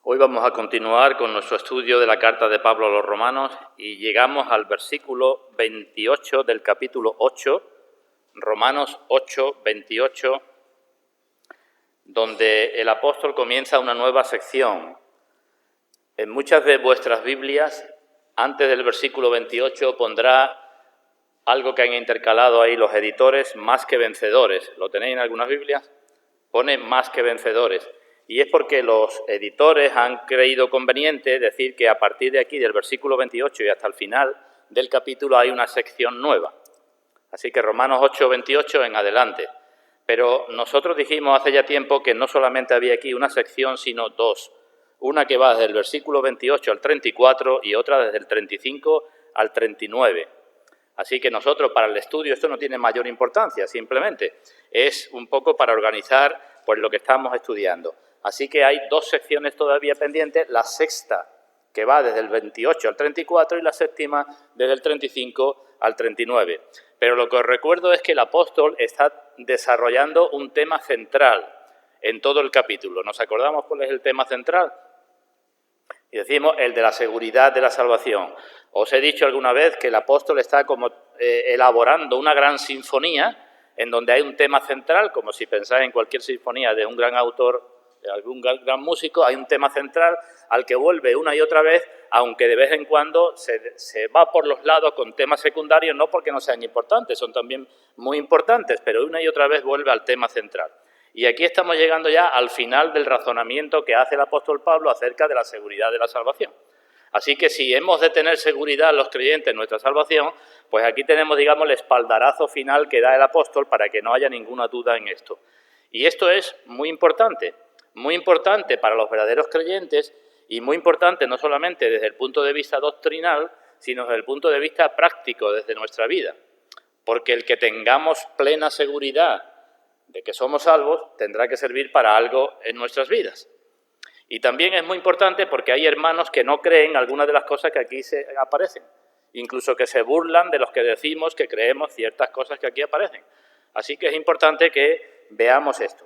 Hoy vamos a continuar con nuestro estudio de la carta de Pablo a los Romanos y llegamos al versículo 28 del capítulo 8, Romanos 8, 28, donde el apóstol comienza una nueva sección. En muchas de vuestras Biblias, antes del versículo 28, pondrá algo que han intercalado ahí los editores, más que vencedores. ¿Lo tenéis en algunas Biblias? Pone más que vencedores. Y es porque los editores han creído conveniente decir que a partir de aquí, del versículo 28 y hasta el final del capítulo, hay una sección nueva. Así que Romanos 8, 28 en adelante. Pero nosotros dijimos hace ya tiempo que no solamente había aquí una sección, sino dos. Una que va desde el versículo 28 al 34 y otra desde el 35 al 39. Así que nosotros, para el estudio, esto no tiene mayor importancia, simplemente es un poco para organizar pues, lo que estamos estudiando. Así que hay dos secciones todavía pendientes, la sexta, que va desde el 28 al 34, y la séptima desde el 35 al 39. Pero lo que os recuerdo es que el apóstol está desarrollando un tema central en todo el capítulo. ¿Nos acordamos cuál es el tema central? Y decimos el de la seguridad de la salvación. Os he dicho alguna vez que el apóstol está como elaborando una gran sinfonía en donde hay un tema central, como si pensáis en cualquier sinfonía de un gran autor, de algún gran músico, hay un tema central al que vuelve una y otra vez, aunque de vez en cuando se va por los lados con temas secundarios, no porque no sean importantes, son también muy importantes, pero una y otra vez vuelve al tema central. Y aquí estamos llegando ya al final del razonamiento que hace el apóstol Pablo acerca de la seguridad de la salvación. Así que si hemos de tener seguridad los creyentes en nuestra salvación, pues aquí tenemos, digamos, el espaldarazo final que da el apóstol para que no haya ninguna duda en esto. Y esto es muy importante para los verdaderos creyentes y muy importante no solamente desde el punto de vista doctrinal, sino desde el punto de vista práctico, desde nuestra vida. Porque el que tengamos plena seguridad de que somos salvos tendrá que servir para algo en nuestras vidas. Y también es muy importante porque hay hermanos que no creen algunas de las cosas que aquí aparecen, incluso que se burlan de los que decimos que creemos ciertas cosas que aquí aparecen. Así que es importante que veamos esto.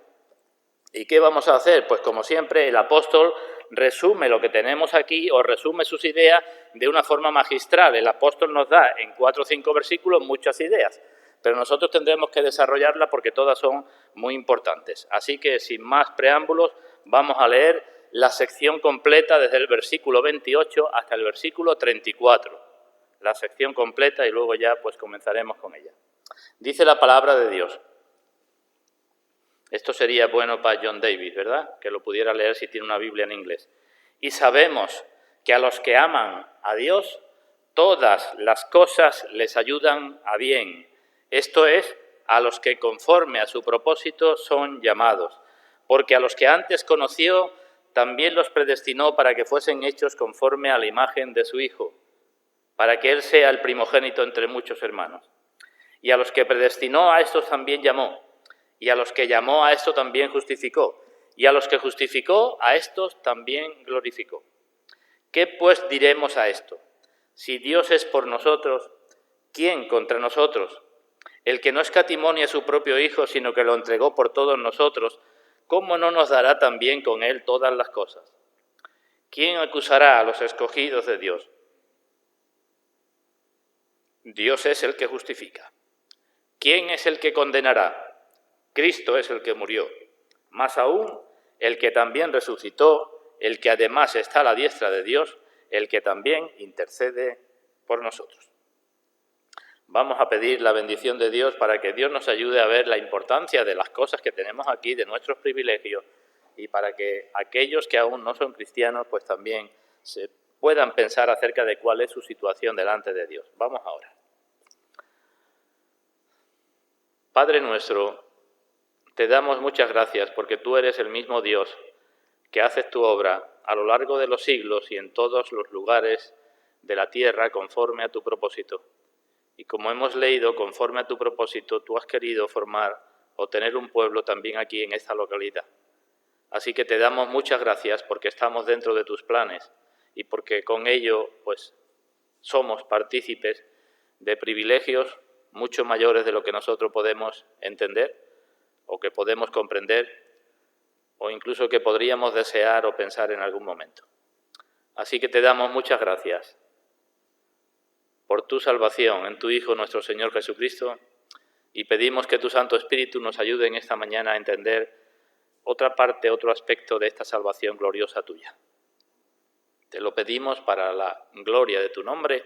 ¿Y qué vamos a hacer? Pues como siempre el apóstol resume lo que tenemos aquí o resume sus ideas de una forma magistral. El apóstol nos da en 4 o 5 versículos muchas ideas, pero nosotros tendremos que desarrollarlas porque todas son muy importantes. Así que sin más preámbulos vamos a leer la sección completa desde el versículo 28 hasta el versículo 34. La sección completa y luego ya pues comenzaremos con ella. Dice la palabra de Dios. Esto sería bueno para John Davis, ¿verdad? Que lo pudiera leer si tiene una Biblia en inglés. Y sabemos que a los que aman a Dios, todas las cosas les ayudan a bien. Esto es, a los que conforme a su propósito son llamados. Porque a los que antes conoció, también los predestinó para que fuesen hechos conforme a la imagen de su Hijo, para que Él sea el primogénito entre muchos hermanos. Y a los que predestinó, a estos también llamó. Y a los que llamó, a esto también justificó. Y a los que justificó, a estos también glorificó. ¿Qué pues diremos a esto? Si Dios es por nosotros, ¿quién contra nosotros? El que no escatimó ni a su propio Hijo, sino que lo entregó por todos nosotros, ¿cómo no nos dará también con Él todas las cosas? ¿Quién acusará a los escogidos de Dios? Dios es el que justifica. ¿Quién es el que condenará? Cristo es el que murió, más aún el que también resucitó, el que además está a la diestra de Dios, el que también intercede por nosotros. Vamos a pedir la bendición de Dios para que Dios nos ayude a ver la importancia de las cosas que tenemos aquí, de nuestros privilegios, y para que aquellos que aún no son cristianos, pues también se puedan pensar acerca de cuál es su situación delante de Dios. Vamos ahora. Padre nuestro, te damos muchas gracias porque tú eres el mismo Dios que haces tu obra a lo largo de los siglos y en todos los lugares de la tierra conforme a tu propósito. Y como hemos leído, conforme a tu propósito, tú has querido formar o tener un pueblo también aquí en esta localidad. Así que te damos muchas gracias porque estamos dentro de tus planes y porque con ello pues somos partícipes de privilegios mucho mayores de lo que nosotros podemos entender o que podemos comprender, o incluso que podríamos desear o pensar en algún momento. Así que te damos muchas gracias por tu salvación en tu Hijo, nuestro Señor Jesucristo, y pedimos que tu Santo Espíritu nos ayude en esta mañana a entender otra parte, otro aspecto de esta salvación gloriosa tuya. Te lo pedimos para la gloria de tu nombre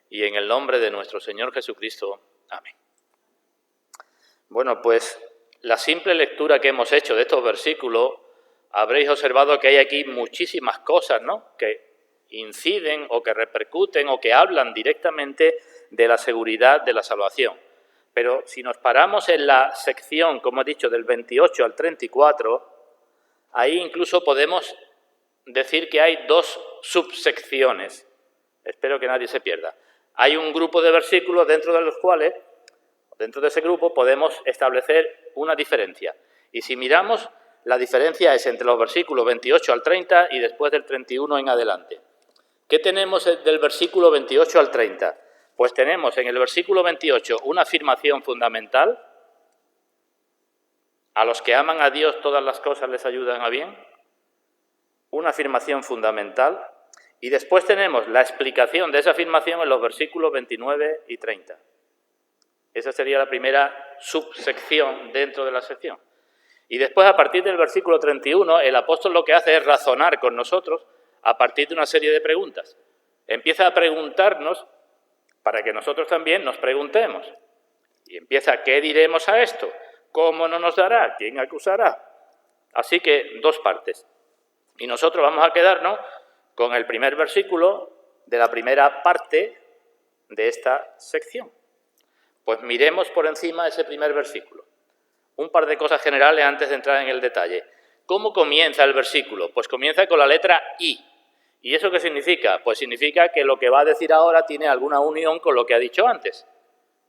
y en el nombre de nuestro Señor Jesucristo. Amén. Bueno, pues la simple lectura que hemos hecho de estos versículos, habréis observado que hay aquí muchísimas cosas, ¿no?, que inciden o que repercuten o que hablan directamente de la seguridad de la salvación. Pero si nos paramos en la sección, como he dicho, del 28 al 34, ahí incluso podemos decir que hay dos subsecciones. Espero que nadie se pierda. Hay un grupo de versículos dentro de los cuales, dentro de ese grupo, podemos establecer una diferencia. Y si miramos, la diferencia es entre los versículos 28 al 30 y después del 31 en adelante. ¿Qué tenemos del versículo 28 al 30? Pues tenemos en el versículo 28 una afirmación fundamental: a los que aman a Dios todas las cosas les ayudan a bien. Una afirmación fundamental. Y después tenemos la explicación de esa afirmación en los versículos 29 y 30. Esa sería la primera subsección dentro de la sección. Y después, a partir del versículo 31, el apóstol lo que hace es razonar con nosotros a partir de una serie de preguntas. Empieza a preguntarnos para que nosotros también nos preguntemos. Y empieza: ¿qué diremos a esto? ¿Cómo no nos dará? ¿Quién acusará? Así que dos partes. Y nosotros vamos a quedarnos con el primer versículo de la primera parte de esta sección. Pues miremos por encima ese primer versículo. Un par de cosas generales antes de entrar en el detalle. ¿Cómo comienza el versículo? Pues comienza con la letra I. ¿Y eso qué significa? Pues significa que lo que va a decir ahora tiene alguna unión con lo que ha dicho antes.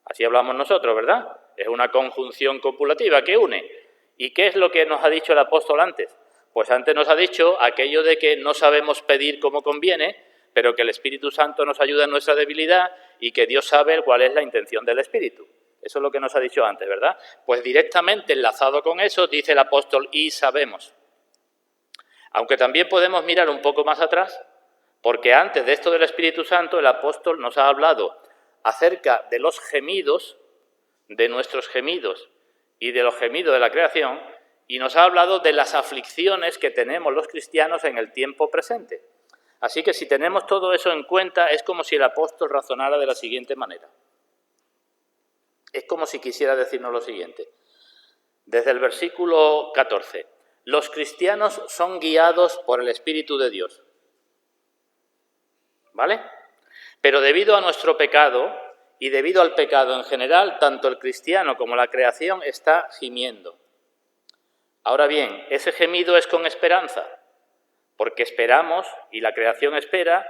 Así hablamos nosotros, ¿verdad? Es una conjunción copulativa que une. ¿Y qué es lo que nos ha dicho el apóstol antes? Pues antes nos ha dicho aquello de que no sabemos pedir como conviene, pero que el Espíritu Santo nos ayuda en nuestra debilidad y que Dios sabe cuál es la intención del Espíritu. Eso es lo que nos ha dicho antes, ¿verdad? Pues directamente enlazado con eso dice el apóstol: y sabemos. Aunque también podemos mirar un poco más atrás, porque antes de esto del Espíritu Santo el apóstol nos ha hablado acerca de los gemidos, de nuestros gemidos y de los gemidos de la creación, y nos ha hablado de las aflicciones que tenemos los cristianos en el tiempo presente. Así que si tenemos todo eso en cuenta, es como si el apóstol razonara de la siguiente manera. Es como si quisiera decirnos lo siguiente. Desde el versículo 14, los cristianos son guiados por el Espíritu de Dios. ¿Vale? Pero debido a nuestro pecado y debido al pecado en general, tanto el cristiano como la creación está gimiendo. Ahora bien, ese gemido es con esperanza, porque esperamos, y la creación espera,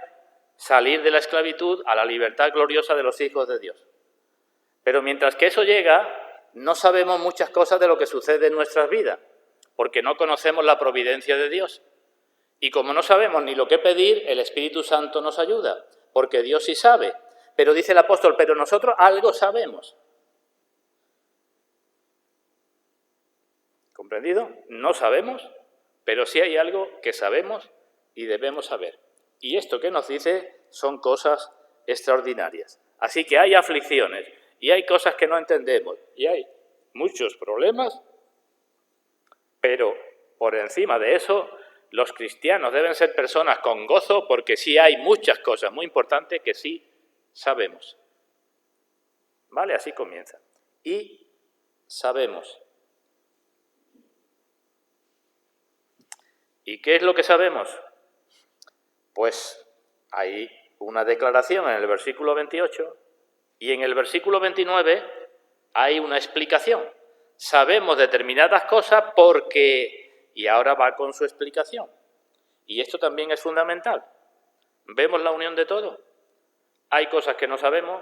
salir de la esclavitud a la libertad gloriosa de los hijos de Dios. Pero mientras que eso llega, no sabemos muchas cosas de lo que sucede en nuestras vidas, porque no conocemos la providencia de Dios. Y como no sabemos ni lo que pedir, el Espíritu Santo nos ayuda, porque Dios sí sabe. Pero dice el apóstol: pero nosotros algo sabemos. ¿Comprendido? No sabemos, pero sí hay algo que sabemos y debemos saber. Y esto que nos dice son cosas extraordinarias. Así que hay aflicciones y hay cosas que no entendemos y hay muchos problemas, pero por encima de eso, los cristianos deben ser personas con gozo, porque sí hay muchas cosas muy importantes que sí sabemos. ¿Vale? Así comienza. Y sabemos. ¿Y qué es lo que sabemos? Pues hay una declaración en el versículo 28 y en el versículo 29 hay una explicación. Sabemos determinadas cosas porque... Y ahora va con su explicación. Y esto también es fundamental. ¿Vemos la unión de todo? Hay cosas que no sabemos,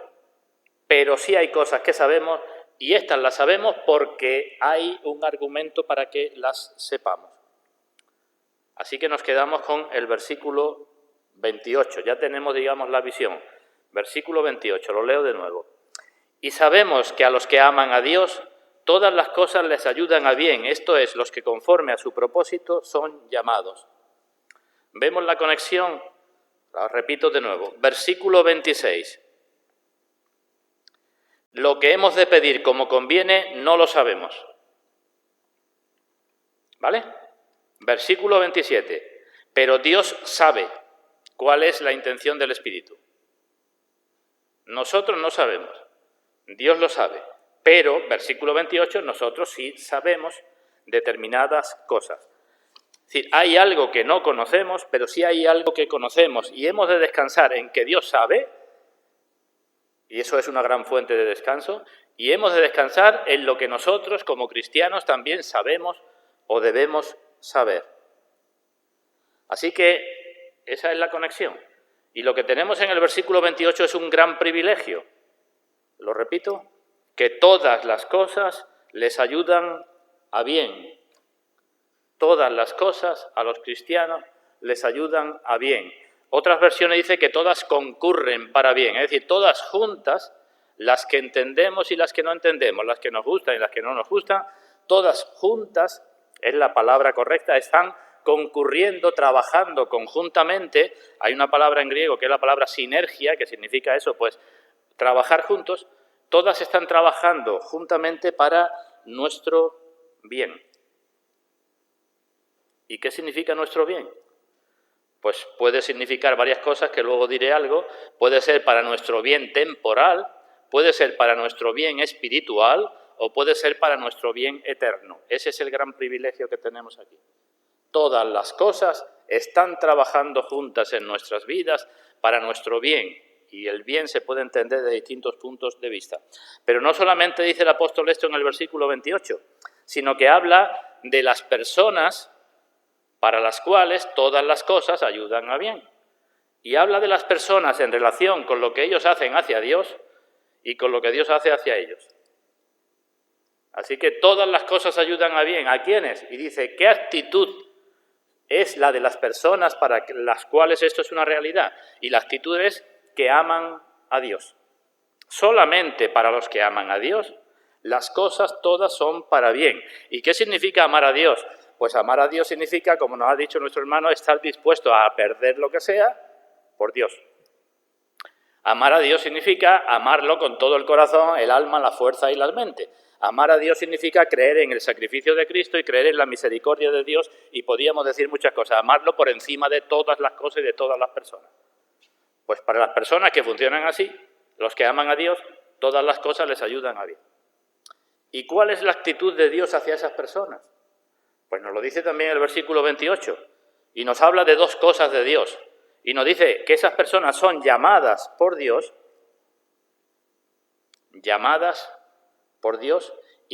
pero sí hay cosas que sabemos, y estas las sabemos porque hay un argumento para que las sepamos. Así que nos quedamos con el versículo 28. Ya tenemos, digamos, la visión. Versículo 28, lo leo de nuevo. Y sabemos que a los que aman a Dios, todas las cosas les ayudan a bien, esto es, los que conforme a su propósito son llamados. ¿Vemos la conexión? La repito de nuevo. Versículo 26. Lo que hemos de pedir como conviene no lo sabemos. ¿Vale? Versículo 27. Pero Dios sabe cuál es la intención del Espíritu. Nosotros no sabemos, Dios lo sabe, pero, versículo 28, nosotros sí sabemos determinadas cosas. Es decir, hay algo que no conocemos, pero sí hay algo que conocemos y hemos de descansar en que Dios sabe, y eso es una gran fuente de descanso, y hemos de descansar en lo que nosotros como cristianos también sabemos o debemos saber. Así que esa es la conexión. Y lo que tenemos en el versículo 28 es un gran privilegio. Lo repito, que todas las cosas les ayudan a bien. Todas las cosas a los cristianos les ayudan a bien. Otras versiones dicen que todas concurren para bien, es decir, todas juntas, las que entendemos y las que no entendemos, las que nos gustan y las que no nos gustan, todas juntas, es la palabra correcta, están concurriendo, trabajando conjuntamente. Hay una palabra en griego que es la palabra sinergia, que significa eso, pues trabajar juntos. Todas están trabajando juntamente para nuestro bien. ¿Y qué significa nuestro bien? Pues puede significar varias cosas, que luego diré algo. Puede ser para nuestro bien temporal, puede ser para nuestro bien espiritual o puede ser para nuestro bien eterno. Ese es el gran privilegio que tenemos aquí. Todas las cosas están trabajando juntas en nuestras vidas para nuestro bien, y el bien se puede entender de distintos puntos de vista. Pero no solamente dice el apóstol esto en el versículo 28, sino que habla de las personas para las cuales todas las cosas ayudan a bien. Y habla de las personas en relación con lo que ellos hacen hacia Dios y con lo que Dios hace hacia ellos. Así que todas las cosas ayudan a bien. ¿A quiénes? Y dice, ¿qué actitud es la de las personas para las cuales esto es una realidad? Y la actitud es que aman a Dios. Solamente para los que aman a Dios, las cosas todas son para bien. ¿Y qué significa amar a Dios? Pues amar a Dios significa, como nos ha dicho nuestro hermano, estar dispuesto a perder lo que sea por Dios. Amar a Dios significa amarlo con todo el corazón, el alma, la fuerza y la mente. Amar a Dios significa creer en el sacrificio de Cristo y creer en la misericordia de Dios, y podríamos decir muchas cosas. Amarlo por encima de todas las cosas y de todas las personas. Pues para las personas que funcionan así, los que aman a Dios, todas las cosas les ayudan a bien. ¿Y cuál es la actitud de Dios hacia esas personas? Pues nos lo dice también el versículo 28, y nos habla de dos cosas de Dios. Y nos dice que esas personas son llamadas por Dios, y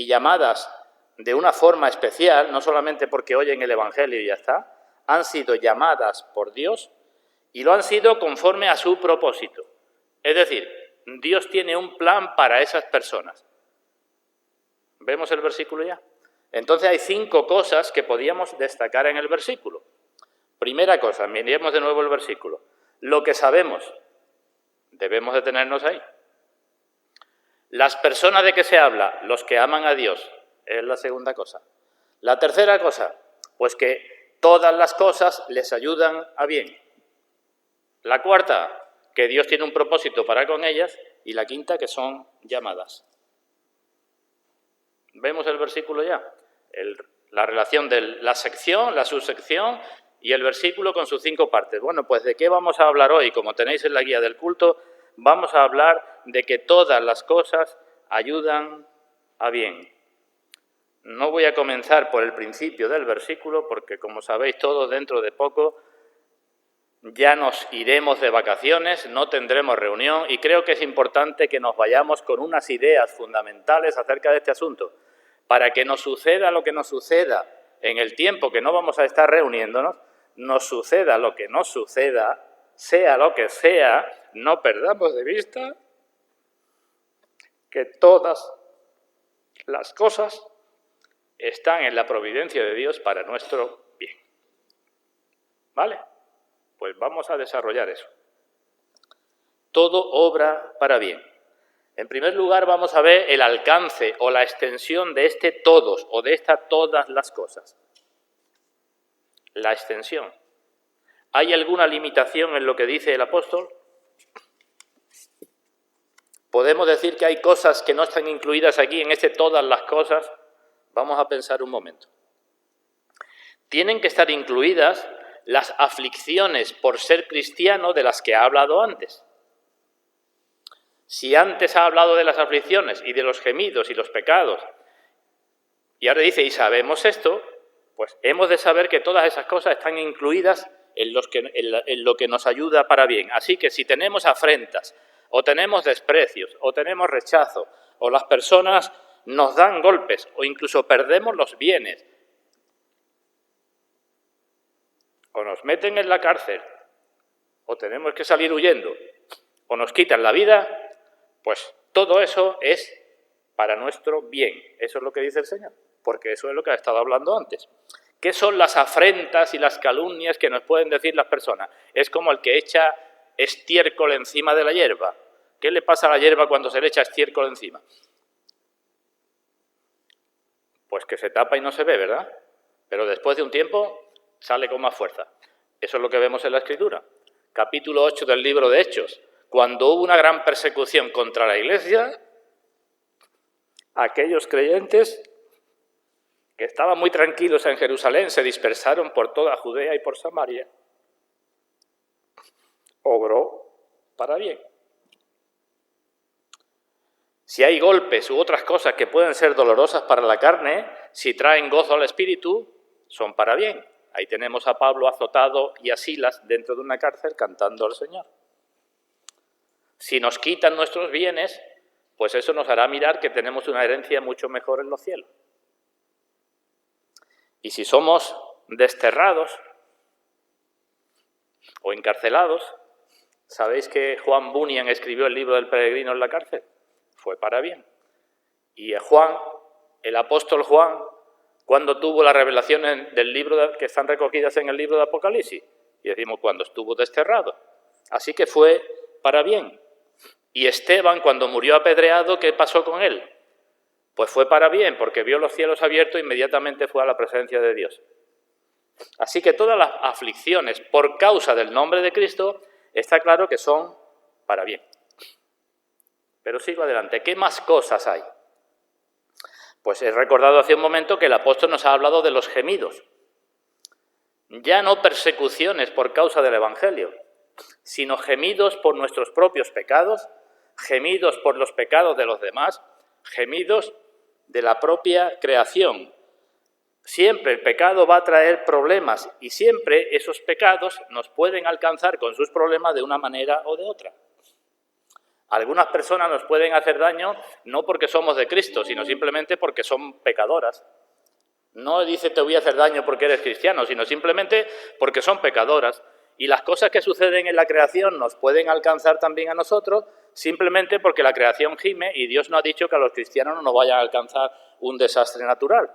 llamadas de una forma especial, no solamente porque oyen el Evangelio y ya está, han sido llamadas por Dios y lo han sido conforme a su propósito. Es decir, Dios tiene un plan para esas personas. ¿Vemos el versículo ya? Entonces hay 5 cosas que podíamos destacar en el versículo. Primera cosa, miremos de nuevo el versículo. Lo que sabemos, debemos detenernos ahí. Las personas de que se habla, los que aman a Dios, es la segunda cosa. La tercera cosa, pues que todas las cosas les ayudan a bien. La cuarta, que Dios tiene un propósito para con ellas. Y la quinta, que son llamadas. ¿Vemos el versículo ya? La relación de la sección, la subsección y el versículo con sus 5 partes. Bueno, pues ¿de qué vamos a hablar hoy? Como tenéis en la guía del culto, vamos a hablar de que todas las cosas ayudan a bien. No voy a comenzar por el principio del versículo porque, como sabéis todos, dentro de poco ya nos iremos de vacaciones, no tendremos reunión y creo que es importante que nos vayamos con unas ideas fundamentales acerca de este asunto, para que nos suceda lo que nos suceda en el tiempo que no vamos a estar reuniéndonos, nos suceda lo que nos suceda, sea lo que sea, no perdamos de vista que todas las cosas están en la providencia de Dios para nuestro bien. ¿Vale? Pues vamos a desarrollar eso. Todo obra para bien. En primer lugar, vamos a ver el alcance o la extensión de este todos o de esta todas las cosas. La extensión. ¿Hay alguna limitación en lo que dice el apóstol? ¿Podemos decir que hay cosas que no están incluidas aquí en este todas las cosas? Vamos a pensar un momento. Tienen que estar incluidas las aflicciones por ser cristiano de las que ha hablado antes. Si antes ha hablado de las aflicciones y de los gemidos y los pecados, y ahora dice, y sabemos esto, pues hemos de saber que todas esas cosas están incluidas en lo que nos ayuda para bien. Así que si tenemos afrentas, o tenemos desprecios, o tenemos rechazo, o las personas nos dan golpes, o incluso perdemos los bienes, o nos meten en la cárcel, o tenemos que salir huyendo, o nos quitan la vida, pues todo eso es para nuestro bien. Eso es lo que dice el Señor, porque eso es lo que ha estado hablando antes. ¿Qué son las afrentas y las calumnias que nos pueden decir las personas? Es como el que echa estiércol encima de la hierba. ¿Qué le pasa a la hierba cuando se le echa estiércol encima? Pues que se tapa y no se ve, ¿verdad? Pero después de un tiempo sale con más fuerza. Eso es lo que vemos en la Escritura. Capítulo 8 del libro de Hechos. Cuando hubo una gran persecución contra la Iglesia, aquellos creyentes que estaban muy tranquilos en Jerusalén se dispersaron por toda Judea y por Samaria. Obró para bien. Si hay golpes u otras cosas que pueden ser dolorosas para la carne, si traen gozo al espíritu, son para bien. Ahí tenemos a Pablo azotado y a Silas dentro de una cárcel cantando al Señor. Si nos quitan nuestros bienes, pues eso nos hará mirar que tenemos una herencia mucho mejor en los cielos. Y si somos desterrados o encarcelados, ¿sabéis que Juan Bunyan escribió el libro del peregrino en la cárcel? Fue para bien. Y Juan, el apóstol Juan, cuando tuvo las revelaciones del libro que están recogidas en el libro de Apocalipsis, y decimos cuando estuvo desterrado. Así que fue para bien. Y Esteban, cuando murió apedreado, ¿qué pasó con él? Pues fue para bien, porque vio los cielos abiertos e inmediatamente fue a la presencia de Dios. Así que todas las aflicciones por causa del nombre de Cristo, está claro que son para bien. Pero sigo adelante. ¿Qué más cosas hay? Pues he recordado hace un momento que el apóstol nos ha hablado de los gemidos. Ya no persecuciones por causa del Evangelio, sino gemidos por nuestros propios pecados, gemidos por los pecados de los demás, gemidos de la propia creación. Siempre el pecado va a traer problemas y siempre esos pecados nos pueden alcanzar con sus problemas de una manera o de otra. Algunas personas nos pueden hacer daño no porque somos de Cristo, sino simplemente porque son pecadoras. No dice te voy a hacer daño porque eres cristiano, sino simplemente porque son pecadoras. Y las cosas que suceden en la creación nos pueden alcanzar también a nosotros simplemente porque la creación gime y Dios no ha dicho que a los cristianos no nos vaya a alcanzar un desastre natural.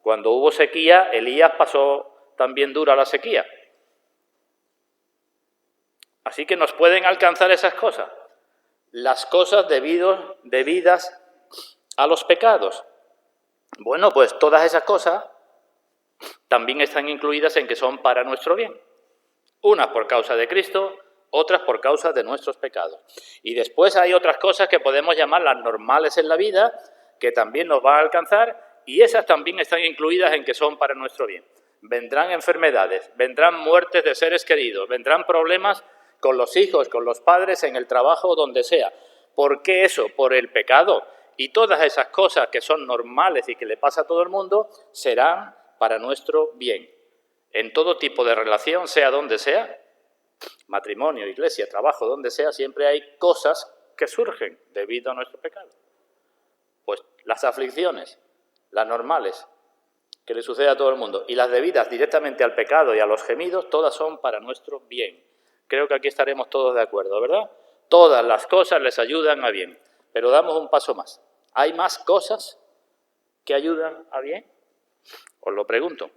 Cuando hubo sequía, Elías pasó también dura la sequía. Así que nos pueden alcanzar esas cosas. Las cosas debidas a los pecados. Bueno, pues todas esas cosas también están incluidas en que son para nuestro bien. Unas por causa de Cristo, otras por causa de nuestros pecados. Y después hay otras cosas que podemos llamar las normales en la vida, que también nos van a alcanzar, y esas también están incluidas en que son para nuestro bien. Vendrán enfermedades, vendrán muertes de seres queridos, vendrán problemas con los hijos, con los padres, en el trabajo, donde sea. ¿Por qué eso? Por el pecado. Y todas esas cosas que son normales y que le pasa a todo el mundo, serán para nuestro bien. En todo tipo de relación, sea donde sea, matrimonio, iglesia, trabajo, donde sea, siempre hay cosas que surgen debido a nuestro pecado. Pues las aflicciones, las normales, que le sucede a todo el mundo, y las debidas directamente al pecado y a los gemidos, todas son para nuestro bien. Creo que aquí estaremos todos de acuerdo, ¿verdad? Todas las cosas les ayudan a bien, pero damos un paso más. ¿Hay más cosas que ayudan a bien? Os lo pregunto.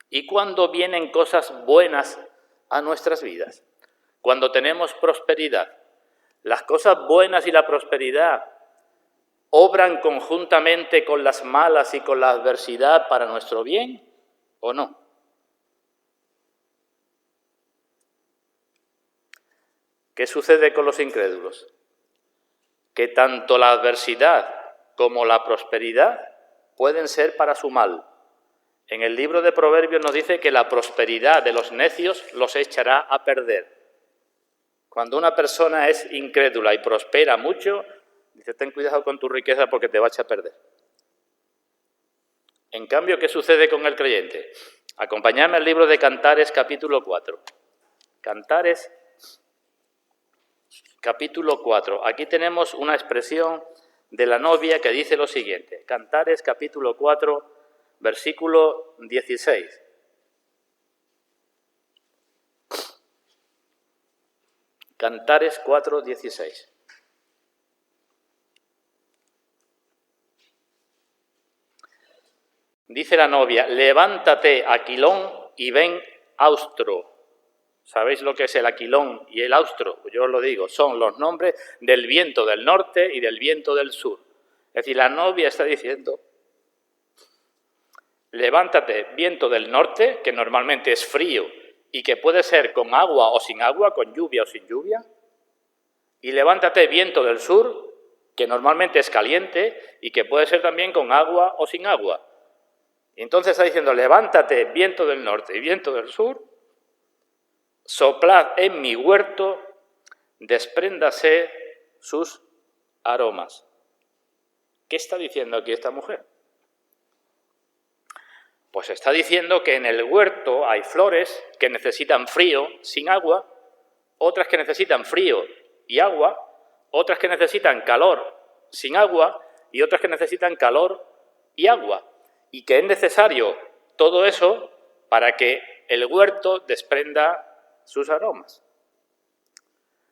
¿Y cuándo vienen cosas buenas a nuestras vidas? Cuando tenemos prosperidad. ¿Las cosas buenas y la prosperidad obran conjuntamente con las malas y con la adversidad para nuestro bien o no? ¿Qué sucede con los incrédulos? Que tanto la adversidad como la prosperidad pueden ser para su mal. En el libro de Proverbios nos dice que la prosperidad de los necios los echará a perder. Cuando una persona es incrédula y prospera mucho, dice, ten cuidado con tu riqueza porque te va a echar a perder. En cambio, ¿qué sucede con el creyente? Acompañadme al libro de Cantares, capítulo 4. Cantares, capítulo 4. Aquí tenemos una expresión de la novia que dice lo siguiente. Cantares, capítulo 4, versículo 16. Cantares 4, 16. Dice la novia, levántate, Aquilón, y ven, Austro. ¿Sabéis lo que es el Aquilón y el Austro? Yo os lo digo, son los nombres del viento del norte y del viento del sur. Es decir, la novia está diciendo, levántate, viento del norte, que normalmente es frío y que puede ser con agua o sin agua, con lluvia o sin lluvia, y levántate, viento del sur, que normalmente es caliente y que puede ser también con agua o sin agua. Y entonces está diciendo, levántate, viento del norte y viento del sur, soplad en mi huerto, despréndase sus aromas. ¿Qué está diciendo aquí esta mujer? Pues está diciendo que en el huerto hay flores que necesitan frío sin agua, otras que necesitan frío y agua, otras que necesitan calor sin agua y otras que necesitan calor y agua. Y que es necesario todo eso para que el huerto desprenda sus aromas.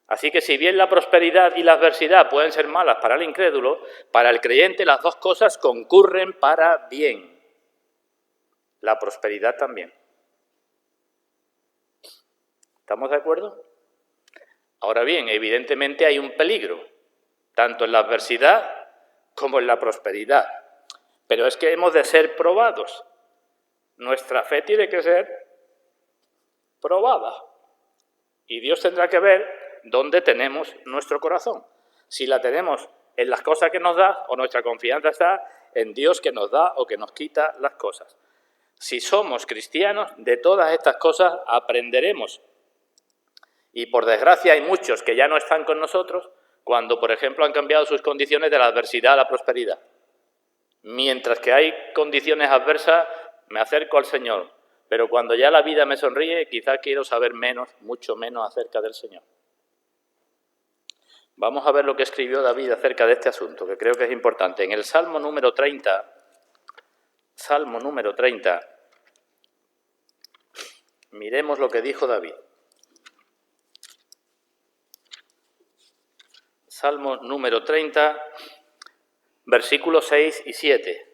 Así que si bien la prosperidad y la adversidad pueden ser malas para el incrédulo, para el creyente las dos cosas concurren para bien. La prosperidad también. ¿Estamos de acuerdo? Ahora bien, evidentemente hay un peligro, tanto en la adversidad como en la prosperidad. Pero es que hemos de ser probados. Nuestra fe tiene que ser probada. Y Dios tendrá que ver dónde tenemos nuestro corazón. Si la tenemos en las cosas que nos da, o nuestra confianza está en Dios que nos da o que nos quita las cosas. Si somos cristianos, de todas estas cosas aprenderemos. Y por desgracia hay muchos que ya no están con nosotros cuando, por ejemplo, han cambiado sus condiciones de la adversidad a la prosperidad. Mientras que hay condiciones adversas, me acerco al Señor. Pero cuando ya la vida me sonríe, quizá quiero saber menos, mucho menos acerca del Señor. Vamos a ver lo que escribió David acerca de este asunto, que creo que es importante. En el Salmo número 30, miremos lo que dijo David. Salmo número 30, versículos 6 y 7.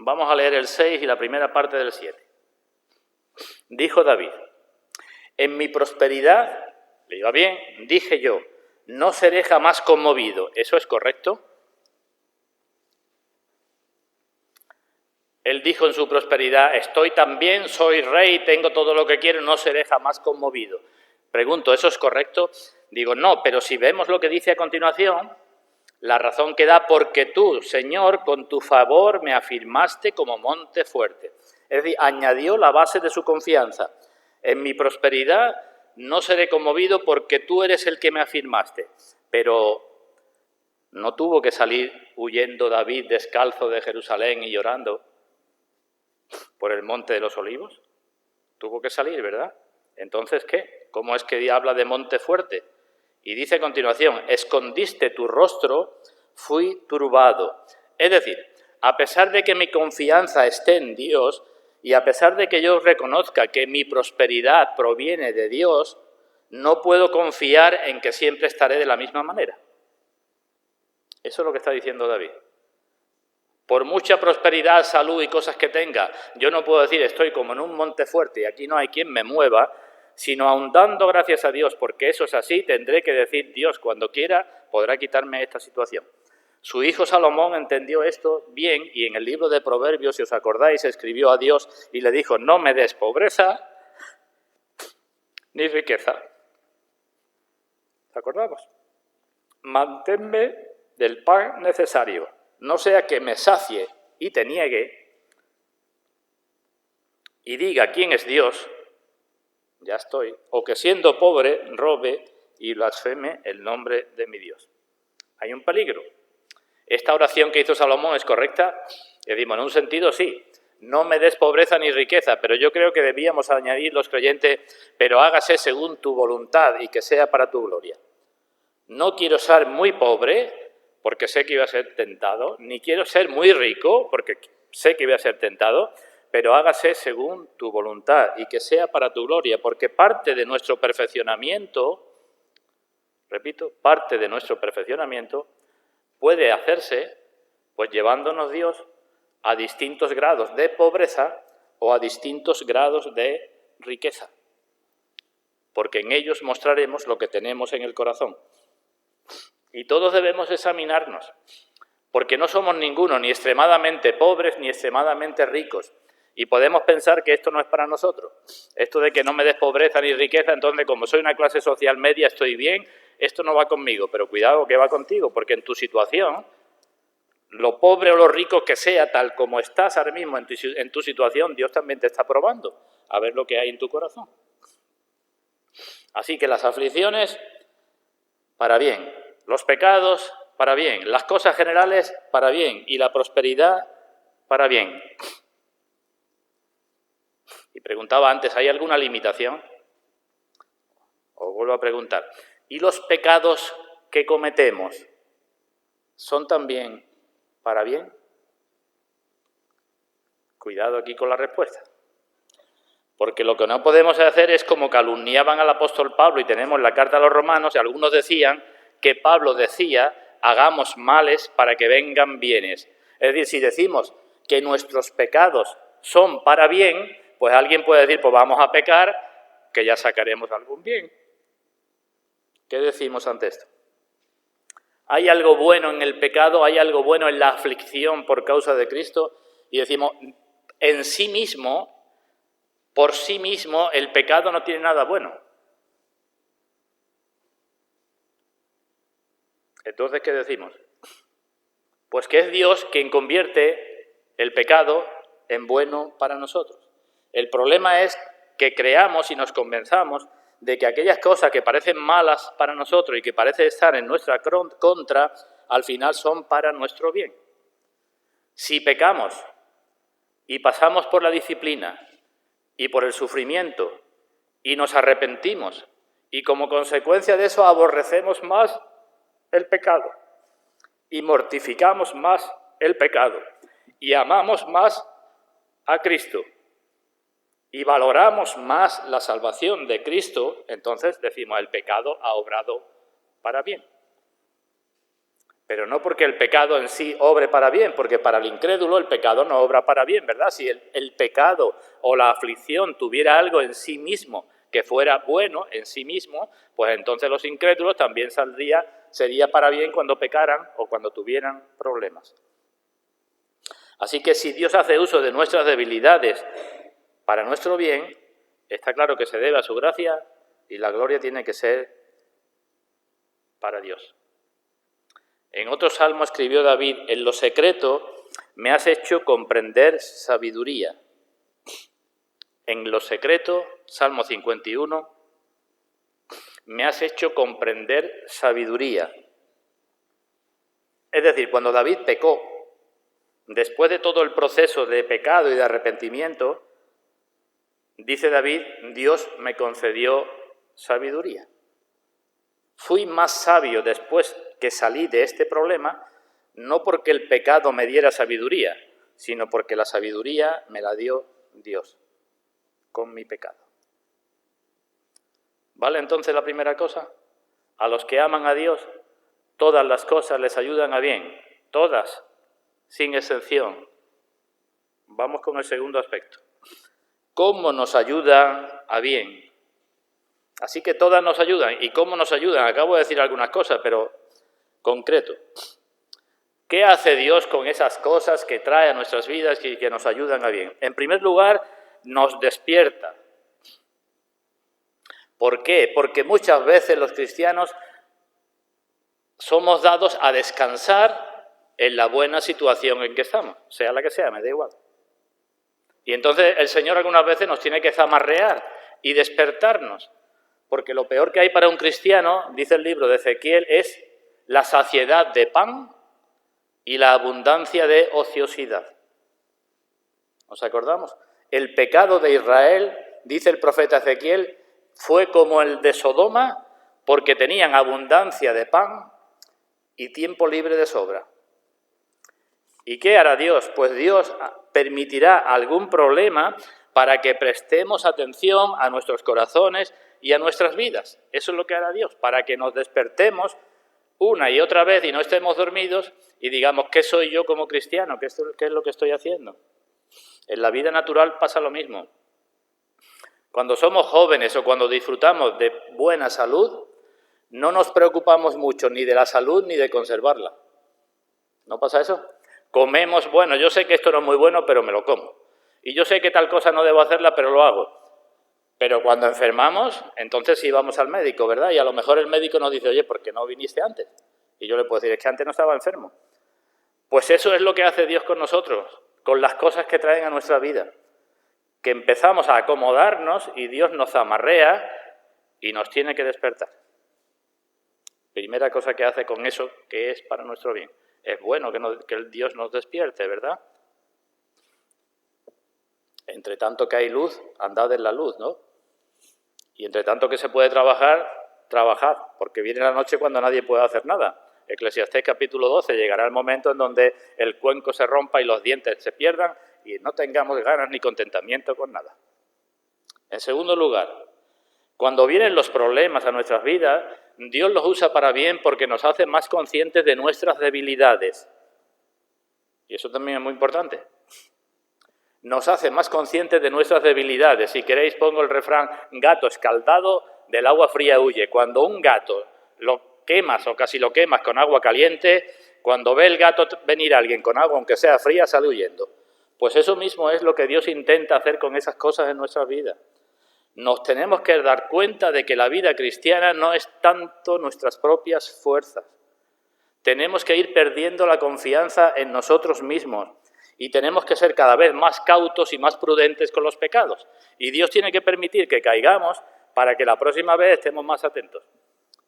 Vamos a leer el 6 y la primera parte del 7. Dijo David, en mi prosperidad, le iba bien, dije yo, no seré jamás conmovido. ¿Eso es correcto? Él dijo en su prosperidad, estoy tan bien, soy rey, tengo todo lo que quiero, no seré jamás conmovido. Pregunto, ¿eso es correcto? Digo, no, pero si vemos lo que dice a continuación, la razón que da, porque tú, Señor, con tu favor me afirmaste como monte fuerte. Es decir, añadió la base de su confianza. En mi prosperidad no seré conmovido porque tú eres el que me afirmaste. Pero ¿no tuvo que salir huyendo David descalzo de Jerusalén y llorando por el monte de los olivos? Tuvo que salir, ¿verdad? Entonces, ¿qué? ¿Cómo es que habla de monte fuerte? Y dice a continuación, escondiste tu rostro, fui turbado. Es decir, a pesar de que mi confianza esté en Dios y a pesar de que yo reconozca que mi prosperidad proviene de Dios, no puedo confiar en que siempre estaré de la misma manera. Eso es lo que está diciendo David. Por mucha prosperidad, salud y cosas que tenga, yo no puedo decir estoy como en un monte fuerte y aquí no hay quien me mueva, sino aun dando gracias a Dios, porque eso es así, tendré que decir, Dios, cuando quiera, podrá quitarme esta situación. Su hijo Salomón entendió esto bien y en el libro de Proverbios, si os acordáis, escribió a Dios y le dijo, no me des pobreza ni riqueza. ¿Te acordamos? Manténme del pan necesario, no sea que me sacie y te niegue y diga quién es Dios, ya estoy, o que siendo pobre robe y blasfeme el nombre de mi Dios. Hay un peligro. ¿Esta oración que hizo Salomón es correcta? Y decimos, en un sentido sí, no me des pobreza ni riqueza, pero yo creo que debíamos añadir los creyentes, pero hágase según tu voluntad y que sea para tu gloria. No quiero ser muy pobre, porque sé que iba a ser tentado, ni quiero ser muy rico, porque sé que iba a ser tentado, pero hágase según tu voluntad y que sea para tu gloria, porque parte de nuestro perfeccionamiento, repito, parte de nuestro perfeccionamiento puede hacerse pues llevándonos Dios a distintos grados de pobreza o a distintos grados de riqueza, porque en ellos mostraremos lo que tenemos en el corazón. Y todos debemos examinarnos, porque no somos ninguno ni extremadamente pobres ni extremadamente ricos. Y podemos pensar que esto no es para nosotros. Esto de que no me des pobreza ni riqueza, entonces como soy una clase social media estoy bien, esto no va conmigo. Pero cuidado que va contigo, porque en tu situación, lo pobre o lo rico que sea, tal como estás ahora mismo en tu situación, Dios también te está probando a ver lo que hay en tu corazón. Así que las aflicciones, para bien. Los pecados, para bien. Las cosas generales, para bien. Y la prosperidad, para bien. Y preguntaba antes, ¿hay alguna limitación? Os vuelvo a preguntar. ¿Y los pecados que cometemos son también para bien? Cuidado aquí con la respuesta. Porque lo que no podemos hacer es como calumniaban al apóstol Pablo y tenemos la carta a los romanos, y algunos decían que Pablo decía, hagamos males para que vengan bienes. Es decir, si decimos que nuestros pecados son para bien, pues alguien puede decir, pues vamos a pecar, que ya sacaremos algún bien. ¿Qué decimos ante esto? ¿Hay algo bueno en el pecado? ¿Hay algo bueno en la aflicción por causa de Cristo? Y decimos, en sí mismo, por sí mismo, el pecado no tiene nada bueno. Entonces, ¿qué decimos? Pues que es Dios quien convierte el pecado en bueno para nosotros. El problema es que creamos y nos convenzamos de que aquellas cosas que parecen malas para nosotros y que parecen estar en nuestra contra, al final son para nuestro bien. Si pecamos y pasamos por la disciplina y por el sufrimiento y nos arrepentimos y como consecuencia de eso aborrecemos más el pecado y mortificamos más el pecado y amamos más a Cristo y valoramos más la salvación de Cristo, entonces decimos el pecado ha obrado para bien. Pero no porque el pecado en sí obre para bien, porque para el incrédulo el pecado no obra para bien, ¿verdad? Si el pecado o la aflicción tuviera algo en sí mismo que fuera bueno en sí mismo, pues entonces los incrédulos también sería para bien cuando pecaran o cuando tuvieran problemas. Así que si Dios hace uso de nuestras debilidades para nuestro bien, está claro que se debe a su gracia y la gloria tiene que ser para Dios. En otro salmo escribió David, en lo secreto me has hecho comprender sabiduría. En lo secreto, Salmo 51, me has hecho comprender sabiduría. Es decir, cuando David pecó, después de todo el proceso de pecado y de arrepentimiento, dice David, Dios me concedió sabiduría. Fui más sabio después que salí de este problema, no porque el pecado me diera sabiduría, sino porque la sabiduría me la dio Dios con mi pecado. ¿Vale entonces la primera cosa? A los que aman a Dios, todas las cosas les ayudan a bien, todas, sin excepción. Vamos con el segundo aspecto. ¿Cómo nos ayuda a bien? Así que todas nos ayudan. ¿Y cómo nos ayudan? Acabo de decir algunas cosas, pero concreto. ¿Qué hace Dios con esas cosas que trae a nuestras vidas y que nos ayudan a bien? En primer lugar, nos despierta. ¿Por qué? Porque muchas veces los cristianos somos dados a descansar en la buena situación en que estamos, sea la que sea, me da igual. Y entonces el Señor algunas veces nos tiene que zamarrear y despertarnos, porque lo peor que hay para un cristiano, dice el libro de Ezequiel, es la saciedad de pan y la abundancia de ociosidad. ¿Nos acordamos? El pecado de Israel, dice el profeta Ezequiel, fue como el de Sodoma, porque tenían abundancia de pan y tiempo libre de sobra. ¿Y qué hará Dios? Pues Dios permitirá algún problema para que prestemos atención a nuestros corazones y a nuestras vidas. Eso es lo que hará Dios, para que nos despertemos una y otra vez y no estemos dormidos y digamos, ¿qué soy yo como cristiano? ¿Qué es lo que estoy haciendo? En la vida natural pasa lo mismo. Cuando somos jóvenes o cuando disfrutamos de buena salud, no nos preocupamos mucho ni de la salud ni de conservarla. ¿No pasa eso? Comemos, bueno, yo sé que esto no es muy bueno, pero me lo como. Y yo sé que tal cosa no debo hacerla, pero lo hago. Pero cuando enfermamos, entonces sí vamos al médico, ¿verdad? Y a lo mejor el médico nos dice, oye, ¿por qué no viniste antes? Y yo le puedo decir, es que antes no estaba enfermo. Pues eso es lo que hace Dios con nosotros, con las cosas que traen a nuestra vida. Que empezamos a acomodarnos y Dios nos amarrea y nos tiene que despertar. Primera cosa que hace con eso, que es para nuestro bien. Es bueno que el Dios nos despierte, ¿verdad? Entre tanto que hay luz, andad en la luz, ¿no? Y entre tanto que se puede trabajar, trabajad, porque viene la noche cuando nadie puede hacer nada. Eclesiastés capítulo 12, llegará el momento en donde el cuenco se rompa y los dientes se pierdan y no tengamos ganas ni contentamiento con nada. En segundo lugar, cuando vienen los problemas a nuestras vidas, Dios los usa para bien porque nos hace más conscientes de nuestras debilidades. Y eso también es muy importante. Nos hace más conscientes de nuestras debilidades. Si queréis pongo el refrán, gato escaldado, del agua fría huye. Cuando un gato lo quemas o casi lo quemas con agua caliente, cuando ve el gato venir alguien con agua, aunque sea fría, sale huyendo. Pues eso mismo es lo que Dios intenta hacer con esas cosas en nuestras vidas. Nos tenemos que dar cuenta de que la vida cristiana no es tanto nuestras propias fuerzas. Tenemos que ir perdiendo la confianza en nosotros mismos y tenemos que ser cada vez más cautos y más prudentes con los pecados. Y Dios tiene que permitir que caigamos para que la próxima vez estemos más atentos,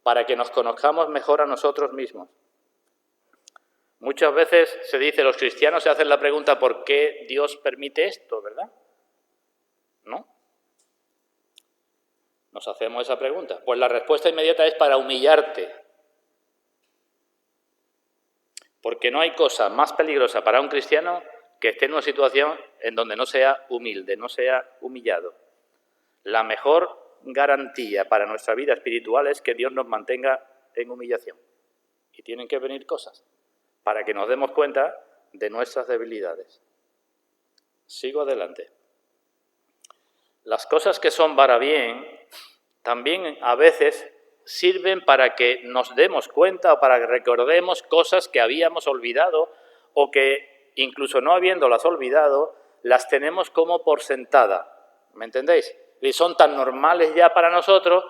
para que nos conozcamos mejor a nosotros mismos. Muchas veces se dice, los cristianos se hacen la pregunta, ¿por qué Dios permite esto, verdad? ¿No? Nos hacemos esa pregunta. Pues la respuesta inmediata es para humillarte. Porque no hay cosa más peligrosa para un cristiano que esté en una situación en donde no sea humilde, no sea humillado. La mejor garantía para nuestra vida espiritual es que Dios nos mantenga en humillación. Y tienen que venir cosas para que nos demos cuenta de nuestras debilidades. Sigo adelante. Las cosas que son para bien también a veces sirven para que nos demos cuenta o para que recordemos cosas que habíamos olvidado o que, incluso no habiéndolas olvidado, las tenemos como por sentada. ¿Me entendéis? Y son tan normales ya para nosotros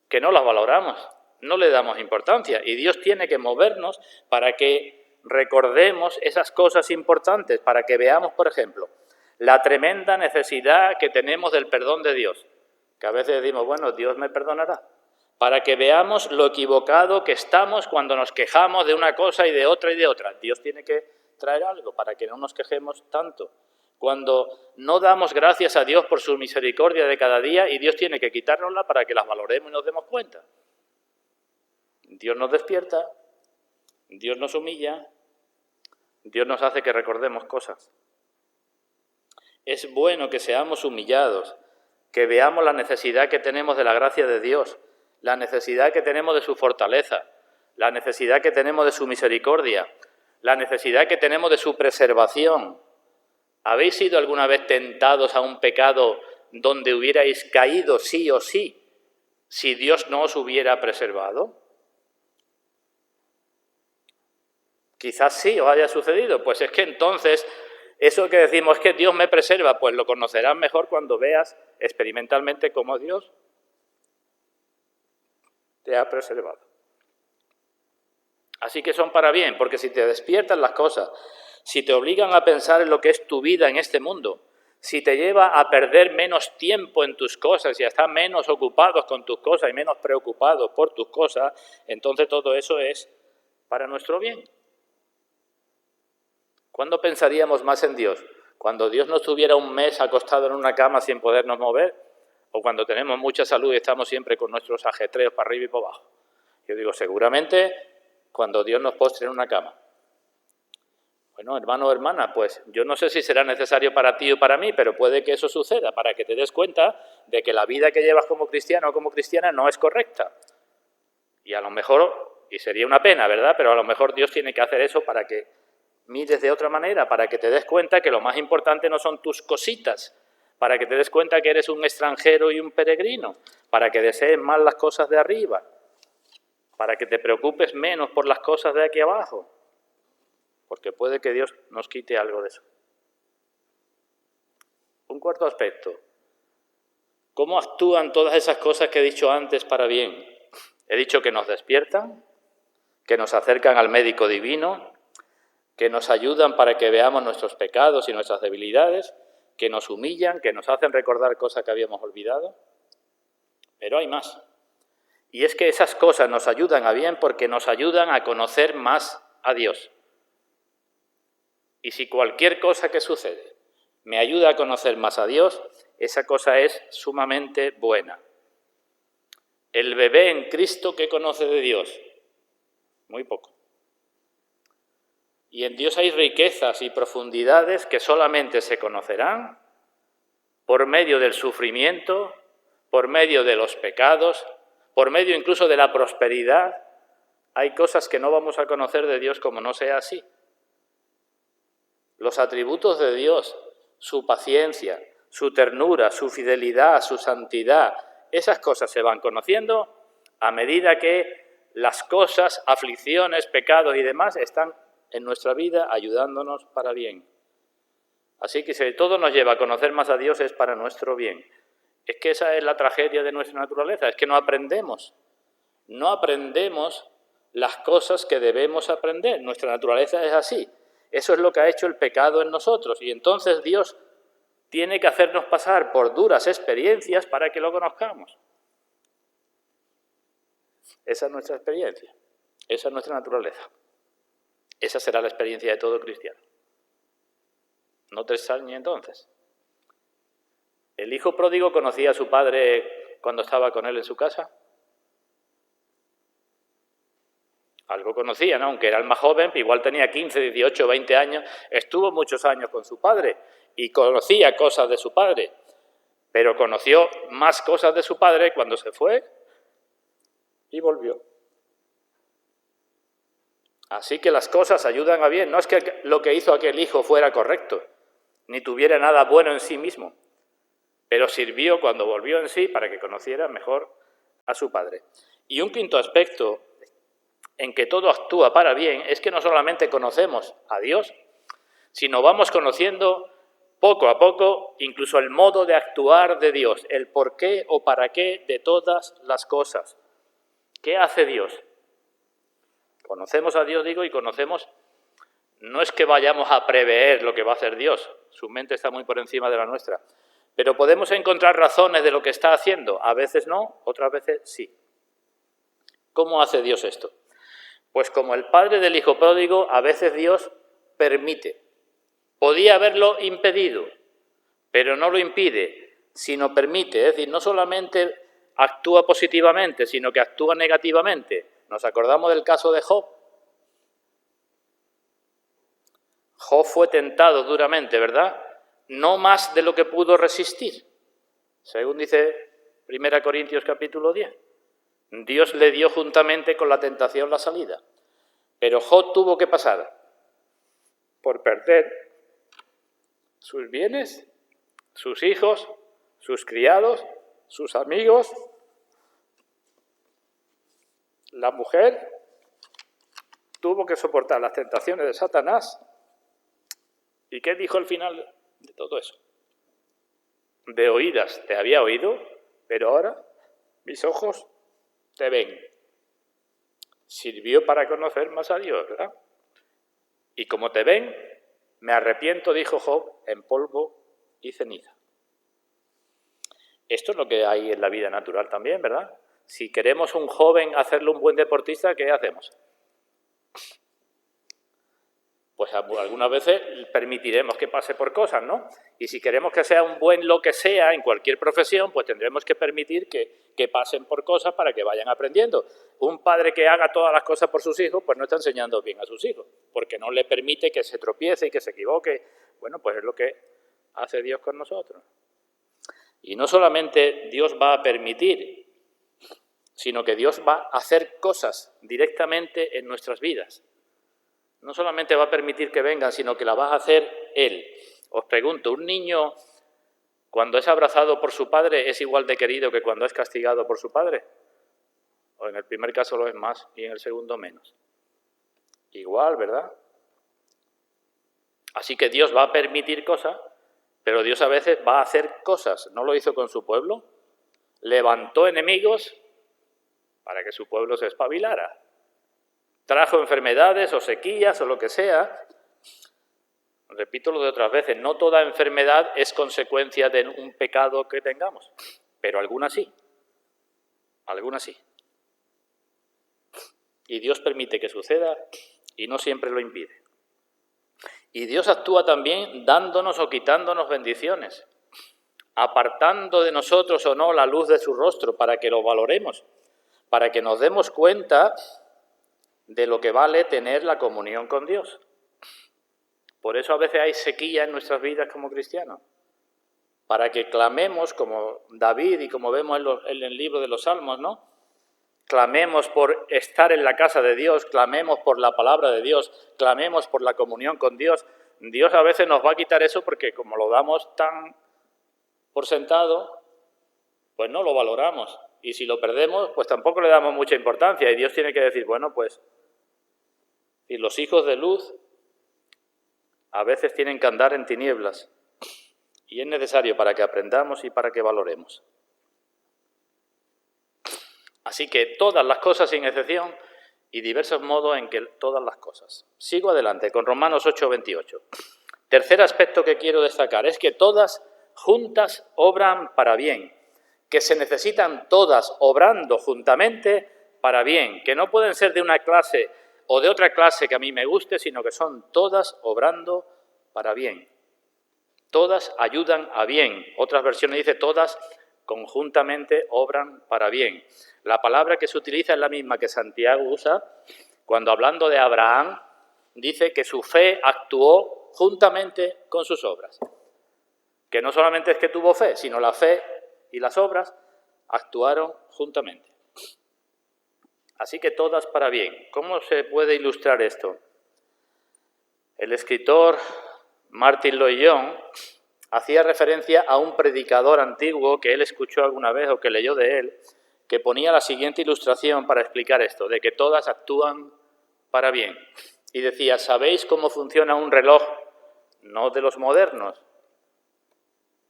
que no las valoramos, no le damos importancia. Y Dios tiene que movernos para que recordemos esas cosas importantes, para que veamos, por ejemplo, la tremenda necesidad que tenemos del perdón de Dios. Que a veces decimos, bueno, Dios me perdonará. Para que veamos lo equivocado que estamos cuando nos quejamos de una cosa y de otra y de otra. Dios tiene que traer algo para que no nos quejemos tanto. Cuando no damos gracias a Dios por su misericordia de cada día y Dios tiene que quitárnosla para que las valoremos y nos demos cuenta. Dios nos despierta, Dios nos humilla, Dios nos hace que recordemos cosas. Es bueno que seamos humillados, que veamos la necesidad que tenemos de la gracia de Dios, la necesidad que tenemos de su fortaleza, la necesidad que tenemos de su misericordia, la necesidad que tenemos de su preservación. ¿Habéis sido alguna vez tentados a un pecado donde hubierais caído sí o sí si Dios no os hubiera preservado? Quizás sí os haya sucedido. Pues es que entonces, eso que decimos es que Dios me preserva, pues lo conocerás mejor cuando veas experimentalmente cómo Dios te ha preservado. Así que son para bien, porque si te despiertan las cosas, si te obligan a pensar en lo que es tu vida en este mundo, si te lleva a perder menos tiempo en tus cosas y a estar menos ocupados con tus cosas y menos preocupados por tus cosas, entonces todo eso es para nuestro bien. ¿Cuándo pensaríamos más en Dios? ¿Cuando Dios nos tuviera un mes acostado en una cama sin podernos mover? ¿O cuando tenemos mucha salud y estamos siempre con nuestros ajetreos para arriba y para abajo? Yo digo, seguramente cuando Dios nos postre en una cama. Bueno, hermano o hermana, pues yo no sé si será necesario para ti o para mí, pero puede que eso suceda para que te des cuenta de que la vida que llevas como cristiano o como cristiana no es correcta. Y a lo mejor, y sería una pena, ¿verdad? Pero a lo mejor Dios tiene que hacer eso para que mires de otra manera, para que te des cuenta que lo más importante no son tus cositas, para que te des cuenta que eres un extranjero y un peregrino, para que desees más las cosas de arriba, para que te preocupes menos por las cosas de aquí abajo, porque puede que Dios nos quite algo de eso. Un cuarto aspecto. ¿Cómo actúan todas esas cosas que he dicho antes para bien? He dicho que nos despiertan, que nos acercan al médico divino, que nos ayudan para que veamos nuestros pecados y nuestras debilidades, que nos humillan, que nos hacen recordar cosas que habíamos olvidado. Pero hay más. Y es que esas cosas nos ayudan a bien porque nos ayudan a conocer más a Dios. Y si cualquier cosa que sucede me ayuda a conocer más a Dios, esa cosa es sumamente buena. El bebé en Cristo, ¿qué conoce de Dios? Muy poco. Y en Dios hay riquezas y profundidades que solamente se conocerán por medio del sufrimiento, por medio de los pecados, por medio incluso de la prosperidad. Hay cosas que no vamos a conocer de Dios como no sea así. Los atributos de Dios, su paciencia, su ternura, su fidelidad, su santidad, esas cosas se van conociendo a medida que las cosas, aflicciones, pecados y demás están en nuestra vida ayudándonos para bien. Así que si todo nos lleva a conocer más a Dios es para nuestro bien. Es que esa es la tragedia de nuestra naturaleza, es que no aprendemos las cosas que debemos aprender. Nuestra naturaleza es así. Eso es lo que ha hecho el pecado en nosotros y entonces Dios tiene que hacernos pasar por duras experiencias para que lo conozcamos. Esa es nuestra experiencia, esa es nuestra naturaleza. Esa será la experiencia de todo cristiano. No te extrañe entonces. ¿El hijo pródigo conocía a su padre cuando estaba con él en su casa? Algo conocía, ¿no? Aunque era el más joven, igual tenía 15, 18, 20 años, estuvo muchos años con su padre y conocía cosas de su padre, pero conoció más cosas de su padre cuando se fue y volvió. Así que las cosas ayudan a bien. No es que lo que hizo aquel hijo fuera correcto, ni tuviera nada bueno en sí mismo, pero sirvió cuando volvió en sí para que conociera mejor a su padre. Y un quinto aspecto en que todo actúa para bien es que no solamente conocemos a Dios, sino vamos conociendo poco a poco incluso el modo de actuar de Dios, el por qué o para qué de todas las cosas. ¿Qué hace Dios? Conocemos a Dios, digo, y conocemos, no es que vayamos a prever lo que va a hacer Dios, su mente está muy por encima de la nuestra, pero podemos encontrar razones de lo que está haciendo, a veces no, otras veces sí. ¿Cómo hace Dios esto? Pues como el padre del hijo pródigo, a veces Dios permite. Podía haberlo impedido, pero no lo impide, sino permite. Es decir, no solamente actúa positivamente, sino que actúa negativamente. ¿Nos acordamos del caso de Job? Job fue tentado duramente, ¿verdad? No más de lo que pudo resistir. Según dice 1 Corintios capítulo 10. Dios le dio juntamente con la tentación la salida. Pero Job tuvo que pasar por perder sus bienes, sus hijos, sus criados, sus amigos, La mujer tuvo que soportar las tentaciones de Satanás. ¿Y qué dijo al final de todo eso? De oídas te había oído, pero ahora mis ojos te ven. Sirvió para conocer más a Dios, ¿verdad? Y como te ven, me arrepiento, dijo Job, en polvo y ceniza. Esto es lo que hay en la vida natural también, ¿verdad? Si queremos un joven hacerlo un buen deportista, ¿qué hacemos? Pues algunas veces permitiremos que pase por cosas, ¿no? Y si queremos que sea un buen lo que sea en cualquier profesión, pues tendremos que permitir que pasen por cosas para que vayan aprendiendo. Un padre que haga todas las cosas por sus hijos, pues no está enseñando bien a sus hijos, porque no le permite que se tropiece y que se equivoque. Bueno, pues es lo que hace Dios con nosotros. Y no solamente Dios va a permitir, sino que Dios va a hacer cosas directamente en nuestras vidas. No solamente va a permitir que vengan, sino que la va a hacer Él. Os pregunto, ¿un niño cuando es abrazado por su padre es igual de querido que cuando es castigado por su padre? O en el primer caso lo es más y en el segundo menos. Igual, ¿verdad? Así que Dios va a permitir cosas, pero Dios a veces va a hacer cosas. ¿No lo hizo con su pueblo? Levantó enemigos para que su pueblo se espabilara. Trajo enfermedades o sequías o lo que sea. Repito lo de otras veces, no toda enfermedad es consecuencia de un pecado que tengamos, pero algunas sí. Algunas sí. Y Dios permite que suceda y no siempre lo impide. Y Dios actúa también dándonos o quitándonos bendiciones, apartando de nosotros o no la luz de su rostro para que lo valoremos, para que nos demos cuenta de lo que vale tener la comunión con Dios. Por eso a veces hay sequía en nuestras vidas como cristianos, para que clamemos como David y como vemos en el libro de los Salmos, ¿no? Clamemos por estar en la casa de Dios, clamemos por la palabra de Dios, clamemos por la comunión con Dios. Dios a veces nos va a quitar eso porque como lo damos tan por sentado, pues no lo valoramos. Y si lo perdemos, pues tampoco le damos mucha importancia. Y Dios tiene que decir, bueno, pues, y los hijos de luz a veces tienen que andar en tinieblas. Y es necesario para que aprendamos y para que valoremos. Así que todas las cosas sin excepción y diversos modos en que todas las cosas. Sigo adelante con Romanos 8:28. Tercer aspecto que quiero destacar es que todas juntas obran para bien, que se necesitan todas obrando juntamente para bien, que no pueden ser de una clase o de otra clase que a mí me guste, sino que son todas obrando para bien. Todas ayudan a bien. Otras versiones dicen todas conjuntamente obran para bien. La palabra que se utiliza es la misma que Santiago usa cuando hablando de Abraham dice que su fe actuó juntamente con sus obras. Que no solamente es que tuvo fe, sino la fe y las obras actuaron juntamente. Así que todas para bien. ¿Cómo se puede ilustrar esto? El escritor Martin Lloyd-Jones hacía referencia a un predicador antiguo que él escuchó alguna vez o que leyó de él, que ponía la siguiente ilustración para explicar esto, de que todas actúan para bien. Y decía, ¿sabéis cómo funciona un reloj? No de los modernos,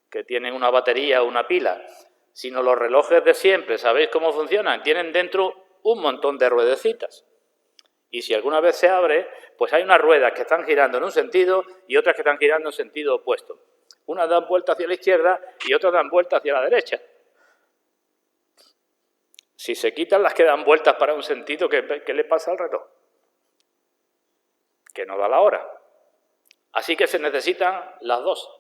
que tienen una batería o una pila, sino los relojes de siempre. ¿Sabéis cómo funcionan? Tienen dentro un montón de ruedecitas. Y si alguna vez se abre, pues hay unas ruedas que están girando en un sentido y otras que están girando en sentido opuesto. Unas dan vuelta hacia la izquierda y otras dan vuelta hacia la derecha. Si se quitan las que dan vueltas para un sentido, ¿qué le pasa al reloj? Que no da la hora. Así que se necesitan las dos.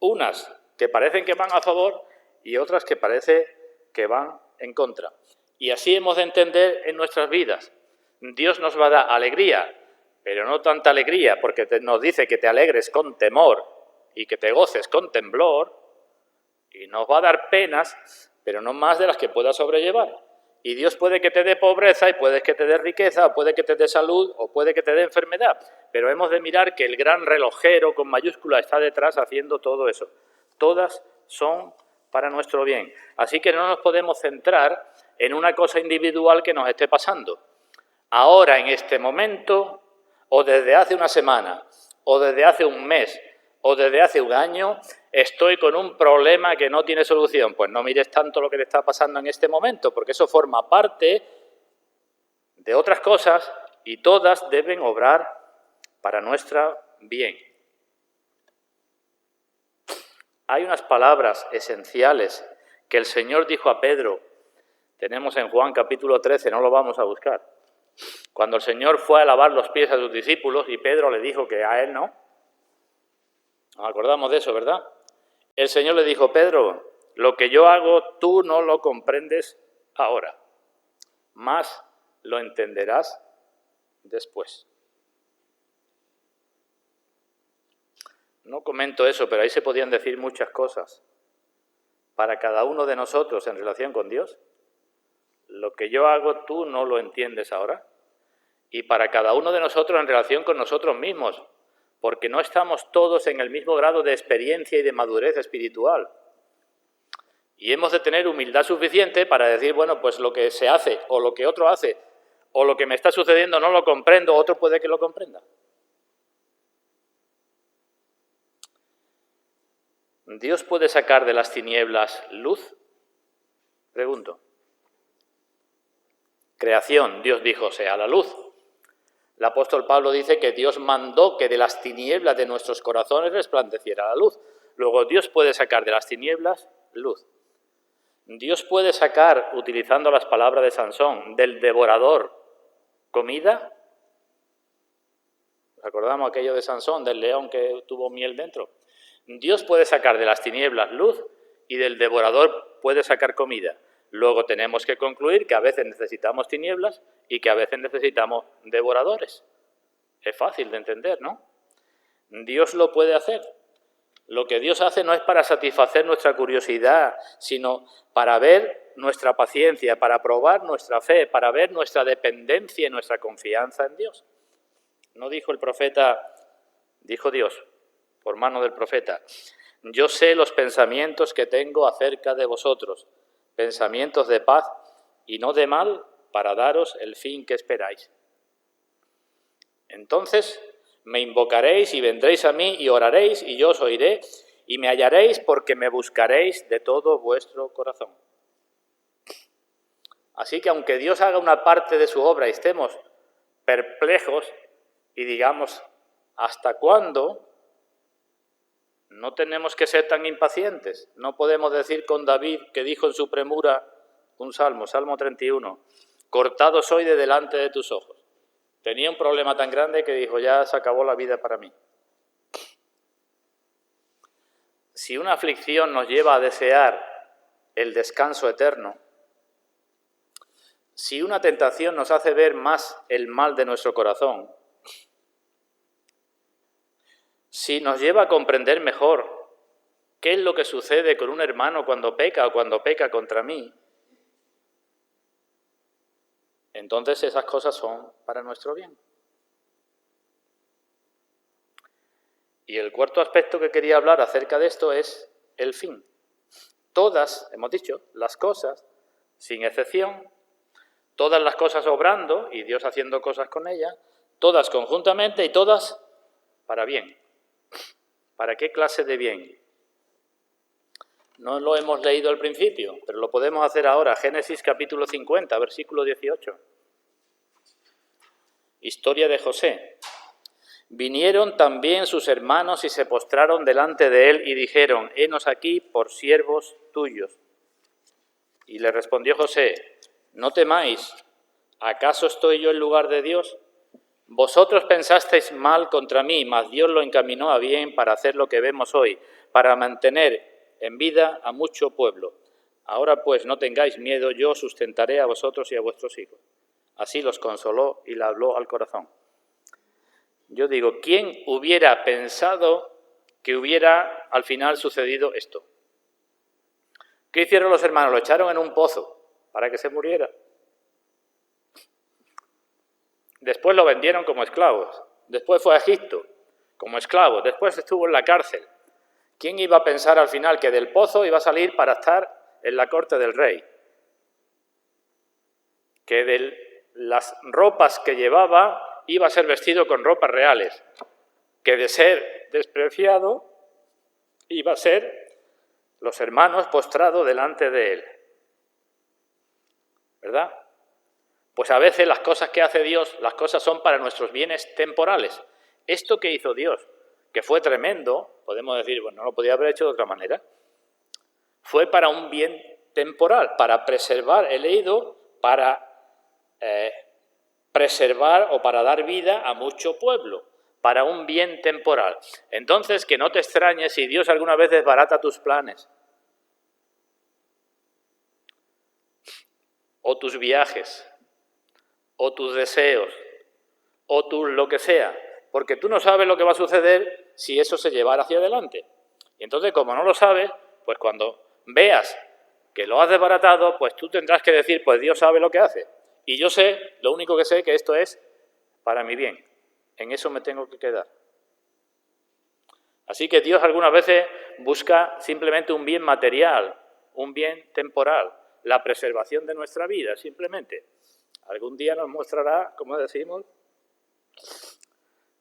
Unas que parecen que van a favor y otras que parece que van en contra. Y así hemos de entender en nuestras vidas. Dios nos va a dar alegría, pero no tanta alegría, porque nos dice que te alegres con temor y que te goces con temblor, y nos va a dar penas, pero no más de las que puedas sobrellevar. Y Dios puede que te dé pobreza, y puede que te dé riqueza, o puede que te dé salud, o puede que te dé enfermedad. Pero hemos de mirar que el gran relojero con mayúscula está detrás haciendo todo eso. Todas son para nuestro bien. Así que no nos podemos centrar en una cosa individual que nos esté pasando. Ahora, en este momento, o desde hace una semana, o desde hace un mes, o desde hace un año, estoy con un problema que no tiene solución. Pues no mires tanto lo que te está pasando en este momento, porque eso forma parte de otras cosas y todas deben obrar para nuestro bien. Hay unas palabras esenciales que el Señor dijo a Pedro, tenemos en Juan capítulo 13, no lo vamos a buscar, cuando el Señor fue a lavar los pies a sus discípulos y Pedro le dijo que a él no. Nos acordamos de eso, ¿verdad? El Señor le dijo, Pedro, lo que yo hago tú no lo comprendes ahora, mas lo entenderás después. No comento eso, pero ahí se podían decir muchas cosas. Para cada uno de nosotros en relación con Dios, lo que yo hago tú no lo entiendes ahora. Y para cada uno de nosotros en relación con nosotros mismos, porque no estamos todos en el mismo grado de experiencia y de madurez espiritual. Y hemos de tener humildad suficiente para decir, bueno, pues lo que se hace, o lo que otro hace, o lo que me está sucediendo no lo comprendo, otro puede que lo comprenda. ¿Dios puede sacar de las tinieblas luz? Pregunto. Creación, Dios dijo, sea la luz. El apóstol Pablo dice que Dios mandó que de las tinieblas de nuestros corazones resplandeciera la luz. Luego, Dios puede sacar de las tinieblas luz. Dios puede sacar, utilizando las palabras de Sansón, del devorador comida. ¿Nos acordamos aquello de Sansón, del león que tuvo miel dentro? Dios puede sacar de las tinieblas luz y del devorador puede sacar comida. Luego tenemos que concluir que a veces necesitamos tinieblas y que a veces necesitamos devoradores. Es fácil de entender, ¿no? Dios lo puede hacer. Lo que Dios hace no es para satisfacer nuestra curiosidad, sino para ver nuestra paciencia, para probar nuestra fe, para ver nuestra dependencia y nuestra confianza en Dios. ¿No dijo el profeta, dijo Dios, por mano del profeta, yo sé los pensamientos que tengo acerca de vosotros, pensamientos de paz y no de mal, para daros el fin que esperáis? Entonces me invocaréis y vendréis a mí y oraréis y yo os oiré y me hallaréis porque me buscaréis de todo vuestro corazón. Así que aunque Dios haga una parte de su obra y estemos perplejos y digamos, ¿hasta cuándo? No tenemos que ser tan impacientes. No podemos decir con David, que dijo en su premura un salmo, Salmo 31, cortado soy de delante de tus ojos. Tenía un problema tan grande que dijo, ya se acabó la vida para mí. Si una aflicción nos lleva a desear el descanso eterno, si una tentación nos hace ver más el mal de nuestro corazón, si nos lleva a comprender mejor qué es lo que sucede con un hermano cuando peca o cuando peca contra mí, entonces esas cosas son para nuestro bien. Y el cuarto aspecto que quería hablar acerca de esto es el fin. Todas, hemos dicho, las cosas, sin excepción, todas las cosas obrando y Dios haciendo cosas con ellas, todas conjuntamente y todas para bien. ¿Para qué clase de bien? No lo hemos leído al principio, pero lo podemos hacer ahora. Génesis capítulo 50, versículo 18. Historia de José. Vinieron también sus hermanos y se postraron delante de él y dijeron, henos aquí por siervos tuyos. Y le respondió José, no temáis, ¿acaso estoy yo en lugar de Dios? Vosotros pensasteis mal contra mí, mas Dios lo encaminó a bien para hacer lo que vemos hoy, para mantener en vida a mucho pueblo. Ahora pues no tengáis miedo, yo sustentaré a vosotros y a vuestros hijos. Así los consoló y le habló al corazón. Yo digo, ¿quién hubiera pensado que hubiera al final sucedido esto? ¿Qué hicieron los hermanos? Lo echaron en un pozo para que se muriera. Después lo vendieron como esclavos. Después fue a Egipto como esclavo. Después estuvo en la cárcel. ¿Quién iba a pensar al final que del pozo iba a salir para estar en la corte del rey? que de las ropas que llevaba iba a ser vestido con ropas reales, que de ser despreciado iba a ser los hermanos postrados delante de él. ¿Verdad? Pues a veces las cosas que hace Dios, las cosas son para nuestros bienes temporales. Esto que hizo Dios, que fue tremendo, podemos decir, bueno, no lo podía haber hecho de otra manera, fue para un bien temporal, para preservar, he leído, para preservar o para dar vida a mucho pueblo, para un bien temporal. Entonces, que no te extrañes si Dios alguna vez desbarata tus planes, o tus viajes, o tus deseos, o tu lo que sea, porque tú no sabes lo que va a suceder si eso se llevara hacia adelante. Y entonces, como no lo sabes, pues cuando veas que lo has desbaratado, pues tú tendrás que decir, pues Dios sabe lo que hace. Y yo sé, lo único que sé, que esto es para mi bien. En eso me tengo que quedar. Así que Dios algunas veces busca simplemente un bien material, un bien temporal, la preservación de nuestra vida, simplemente. Algún día nos mostrará, como decimos,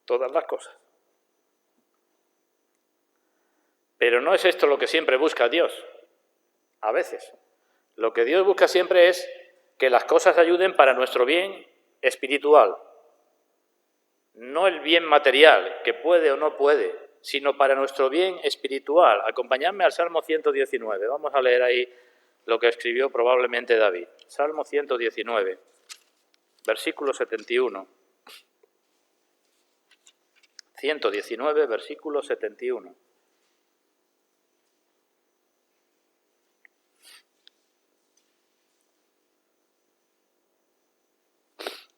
todas las cosas. Pero no es esto lo que siempre busca Dios. A veces. Lo que Dios busca siempre es que las cosas ayuden para nuestro bien espiritual. No el bien material, que puede o no puede, sino para nuestro bien espiritual. Acompañadme al Salmo 119. Vamos a leer ahí lo que escribió probablemente David. Salmo 119, versículo 71. 119, versículo 71.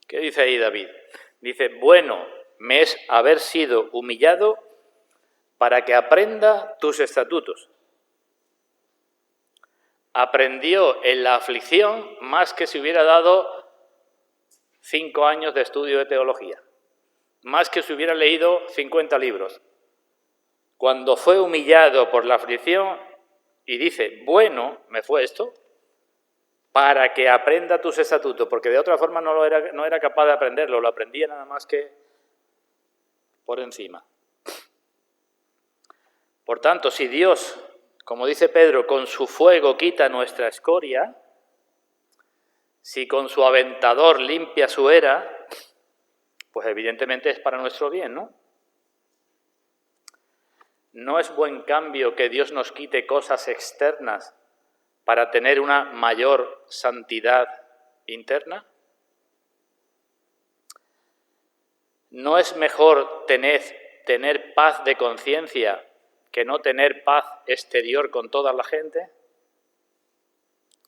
¿Qué dice ahí David? Dice, bueno me es haber sido humillado para que aprenda tus estatutos. Aprendió en la aflicción más que si hubiera dado 5 años de estudio de teología, más que si hubiera leído 50 libros. Cuando fue humillado por la aflicción y dice, bueno me fue esto, para que aprenda tus estatutos, porque de otra forma no era capaz de aprenderlo, lo aprendía nada más que por encima. Por tanto, si Dios, como dice Pedro, con su fuego quita nuestra escoria, si con su aventador limpia su era, pues evidentemente es para nuestro bien, ¿no? ¿No es buen cambio que Dios nos quite cosas externas para tener una mayor santidad interna? ¿No es mejor tener paz de conciencia que no tener paz exterior con toda la gente?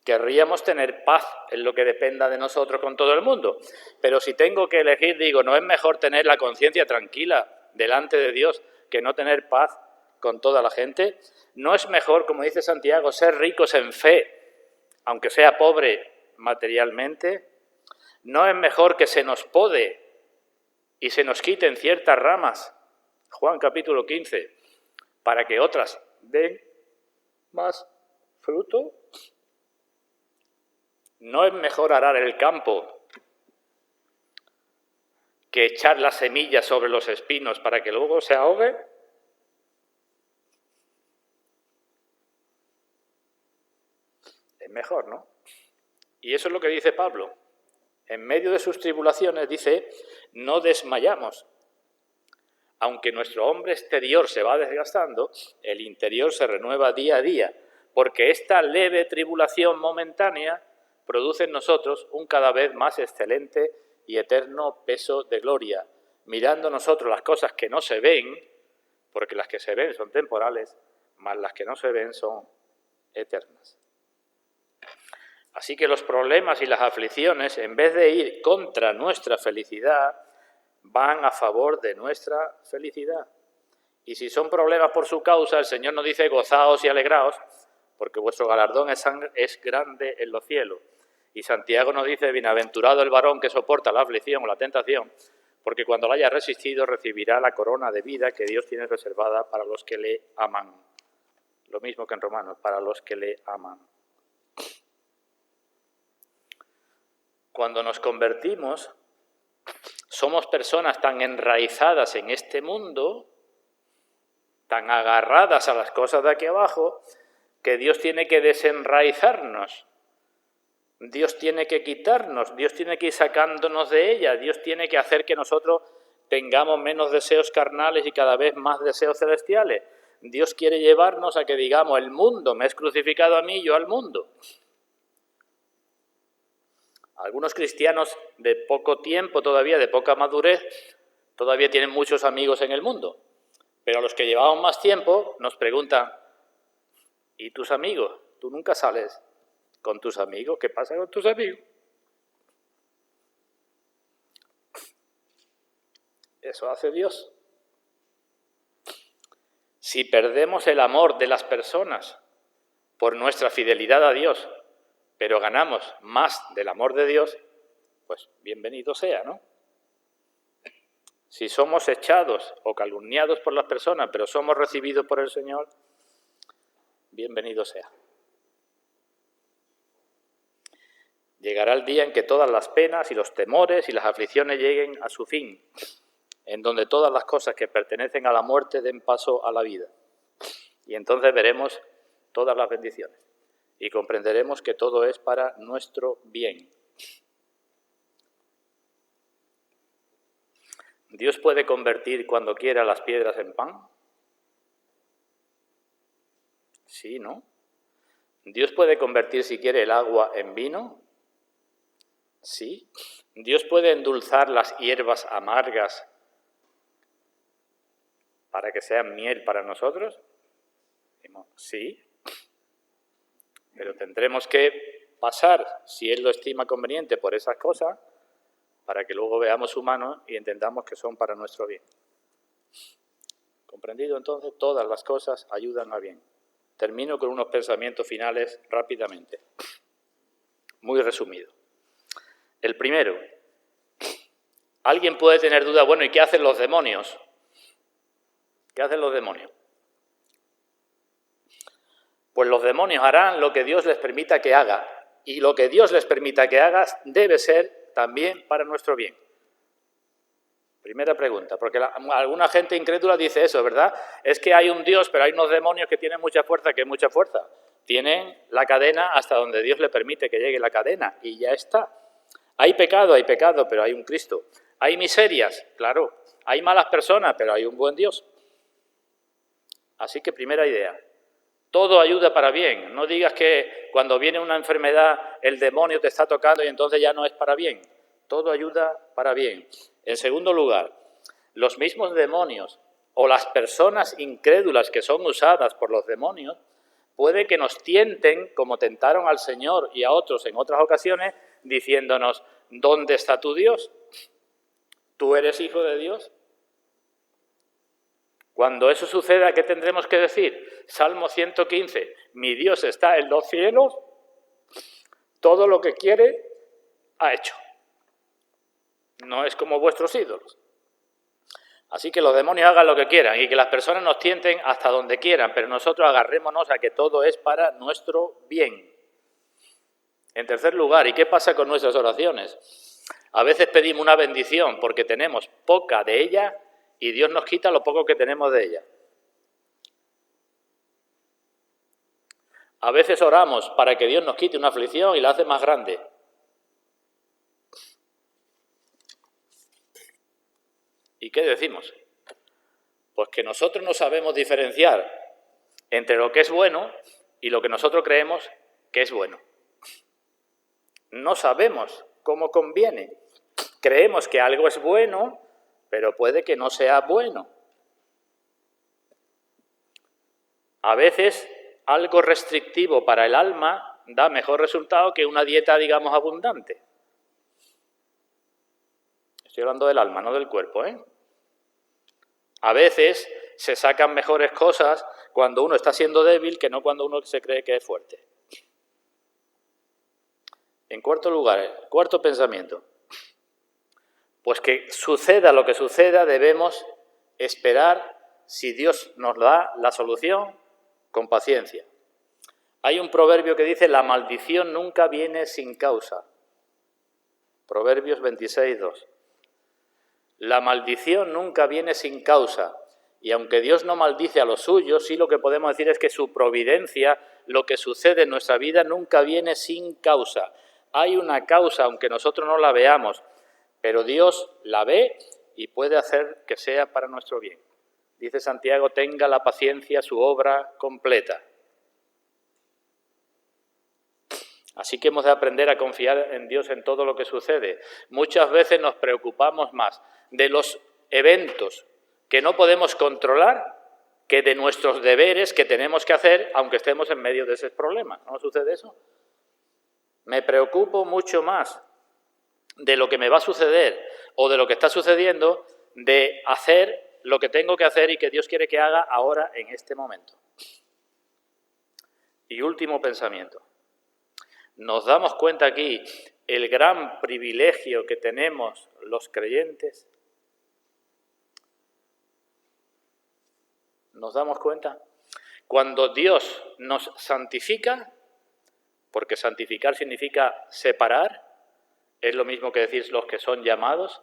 Querríamos tener paz en lo que dependa de nosotros con todo el mundo, pero si tengo que elegir, digo, ¿no es mejor tener la conciencia tranquila delante de Dios que no tener paz con toda la gente? ¿No es mejor, como dice Santiago, ser ricos en fe, aunque sea pobre materialmente? ¿No es mejor que se nos pode y se nos quiten ciertas ramas, Juan capítulo 15, para que otras den más fruto? ¿No es mejor arar el campo que echar las semillas sobre los espinos para que luego se ahogue? Es mejor, ¿no? Y eso es lo que dice Pablo. En medio de sus tribulaciones dice, no desmayamos. Aunque nuestro hombre exterior se va desgastando, el interior se renueva día a día, porque esta leve tribulación momentánea produce en nosotros un cada vez más excelente y eterno peso de gloria, mirando nosotros las cosas que no se ven, porque las que se ven son temporales, mas las que no se ven son eternas. Así que los problemas y las aflicciones, en vez de ir contra nuestra felicidad, van a favor de nuestra felicidad. Y si son problemas por su causa, el Señor nos dice, gozaos y alegraos, porque vuestro galardón es grande en los cielos. Y Santiago nos dice, bienaventurado el varón que soporta la aflicción o la tentación, porque cuando la haya resistido recibirá la corona de vida que Dios tiene reservada para los que le aman. Lo mismo que en Romanos, para los que le aman. cuando nos convertimos, somos personas tan enraizadas en este mundo, tan agarradas a las cosas de aquí abajo, que Dios tiene que desenraizarnos. Dios tiene que quitarnos, Dios tiene que ir sacándonos de ella, Dios tiene que hacer que nosotros tengamos menos deseos carnales y cada vez más deseos celestiales. Dios quiere llevarnos a que digamos, el mundo me es crucificado a mí, yo al mundo. Algunos cristianos de poco tiempo todavía, de poca madurez, todavía tienen muchos amigos en el mundo. Pero los que llevamos más tiempo nos preguntan, ¿y tus amigos? ¿Tú nunca sales con tus amigos? ¿Qué pasa con tus amigos? Eso hace Dios. Si perdemos el amor de las personas por nuestra fidelidad a Dios, pero ganamos más del amor de Dios, pues bienvenido sea, ¿no? Si somos echados o calumniados por las personas, pero somos recibidos por el Señor, bienvenido sea. Llegará el día en que todas las penas y los temores y las aflicciones lleguen a su fin, en donde todas las cosas que pertenecen a la muerte den paso a la vida. Y entonces veremos todas las bendiciones y comprenderemos que todo es para nuestro bien. ¿Dios puede convertir cuando quiera las piedras en pan? Sí, ¿no? ¿Dios puede convertir si quiere el agua en vino? Sí. ¿Dios puede endulzar las hierbas amargas para que sean miel para nosotros? Sí. Pero tendremos que pasar, si Él lo estima conveniente, por esas cosas, para que luego veamos humanos y entendamos que son para nuestro bien. ¿Comprendido entonces? Todas las cosas ayudan a bien. Termino con unos pensamientos finales rápidamente, muy resumido. El primero, alguien puede tener duda, bueno, ¿y qué hacen los demonios? ¿Qué hacen los demonios? Pues los demonios harán lo que Dios les permita que haga, y lo que Dios les permita que hagas debe ser también para nuestro bien. Primera pregunta, porque alguna gente incrédula dice eso, ¿verdad? Es que hay un Dios, pero hay unos demonios que tienen mucha fuerza, que es mucha fuerza. Tienen la cadena hasta donde Dios le permite que llegue la cadena, y ya está. Hay pecado, pero hay un Cristo. Hay miserias, claro. Hay malas personas, pero hay un buen Dios. Así que primera idea. Todo ayuda para bien. No digas que cuando viene una enfermedad el demonio te está tocando y entonces ya no es para bien. Todo ayuda para bien. En segundo lugar, los mismos demonios o las personas incrédulas que son usadas por los demonios puede que nos tienten, como tentaron al Señor y a otros en otras ocasiones, diciéndonos, ¿dónde está tu Dios? ¿Tú eres hijo de Dios? Cuando eso suceda, ¿qué tendremos que decir? Salmo 115, mi Dios está en los cielos, todo lo que quiere ha hecho. No es como vuestros ídolos. Así que los demonios hagan lo que quieran y que las personas nos tienten hasta donde quieran, pero nosotros agarrémonos a que todo es para nuestro bien. En tercer lugar, ¿y qué pasa con nuestras oraciones? A veces pedimos una bendición porque tenemos poca de ella y Dios nos quita lo poco que tenemos de ella. A veces oramos para que Dios nos quite una aflicción y la hace más grande. ¿Y qué decimos? Pues que nosotros no sabemos diferenciar entre lo que es bueno y lo que nosotros creemos que es bueno. No sabemos cómo conviene. Creemos que algo es bueno, pero puede que no sea bueno. A veces algo restrictivo para el alma da mejor resultado que una dieta, digamos, abundante. Estoy hablando del alma, no del cuerpo, ¿eh? A veces se sacan mejores cosas cuando uno está siendo débil que no cuando uno se cree que es fuerte. En cuarto lugar, cuarto pensamiento. Pues que suceda lo que suceda, debemos esperar, si Dios nos da la solución, con paciencia. Hay un proverbio que dice, la maldición nunca viene sin causa. Proverbios 26:2. La maldición nunca viene sin causa, y aunque Dios no maldice a los suyos, sí lo que podemos decir es que su providencia, lo que sucede en nuestra vida, nunca viene sin causa. Hay una causa, aunque nosotros no la veamos, pero Dios la ve y puede hacer que sea para nuestro bien. Dice Santiago, tenga la paciencia su obra completa. Así que hemos de aprender a confiar en Dios en todo lo que sucede. Muchas veces nos preocupamos más de los eventos que no podemos controlar que de nuestros deberes que tenemos que hacer, aunque estemos en medio de ese problema. ¿No sucede eso? Me preocupo mucho más de lo que me va a suceder o de lo que está sucediendo, de hacer lo que tengo que hacer y que Dios quiere que haga ahora, en este momento. Y último pensamiento. Nos damos cuenta aquí el gran privilegio que tenemos los creyentes. ¿Nos damos cuenta? Cuando Dios nos santifica, porque santificar significa separar, es lo mismo que decir los que son llamados.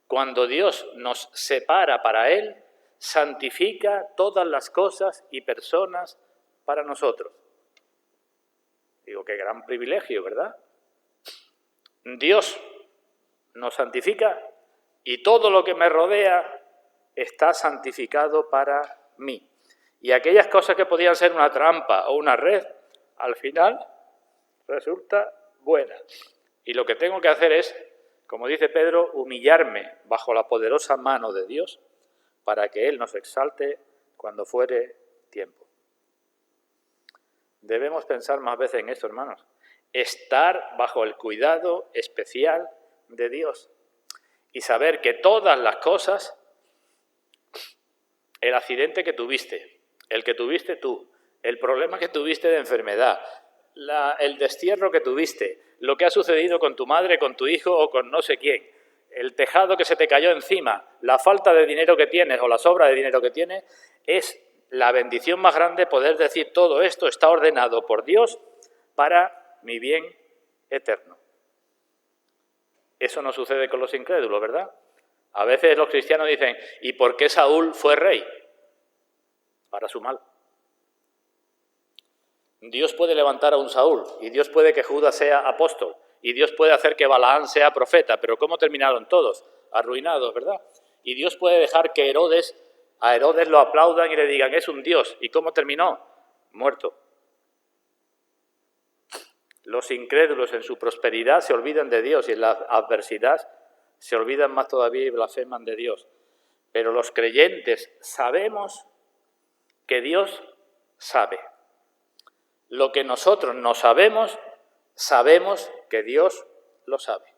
Cuando Dios nos separa para Él, santifica todas las cosas y personas para nosotros. Digo, qué gran privilegio, ¿verdad? Dios nos santifica y todo lo que me rodea está santificado para mí. Y aquellas cosas que podían ser una trampa o una red, al final resulta buena. Y lo que tengo que hacer es, como dice Pedro, humillarme bajo la poderosa mano de Dios para que Él nos exalte cuando fuere tiempo. Debemos pensar más veces en esto, hermanos. Estar bajo el cuidado especial de Dios y saber que todas las cosas, el accidente que tuviste, el que tuviste tú, el problema que tuviste de enfermedad, el destierro que tuviste, lo que ha sucedido con tu madre, con tu hijo o con no sé quién, el tejado que se te cayó encima, la falta de dinero que tienes o la sobra de dinero que tienes, es la bendición más grande poder decir todo esto está ordenado por Dios para mi bien eterno. Eso no sucede con los incrédulos, ¿verdad? A veces los cristianos dicen, ¿y por qué Saúl fue rey? Para su mal. Dios puede levantar a un Saúl y Dios puede que Judas sea apóstol y Dios puede hacer que Balaán sea profeta, pero ¿cómo terminaron todos? Arruinados, ¿verdad? Y Dios puede dejar que a Herodes lo aplaudan y le digan, es un Dios. ¿Y cómo terminó? Muerto. Los incrédulos en su prosperidad se olvidan de Dios y en la adversidad se olvidan más todavía y blasfeman de Dios. Pero los creyentes sabemos que Dios sabe. Lo que nosotros no sabemos, sabemos que Dios lo sabe.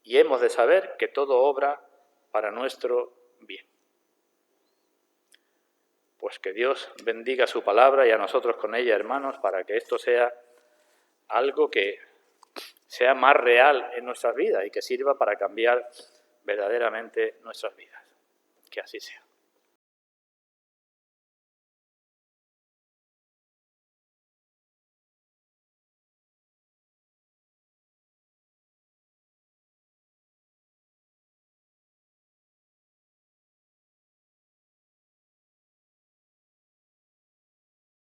Y hemos de saber que todo obra para nuestro bien. Pues que Dios bendiga su palabra y a nosotros con ella, hermanos, para que esto sea algo que sea más real en nuestras vidas y que sirva para cambiar verdaderamente nuestras vidas. Que así sea.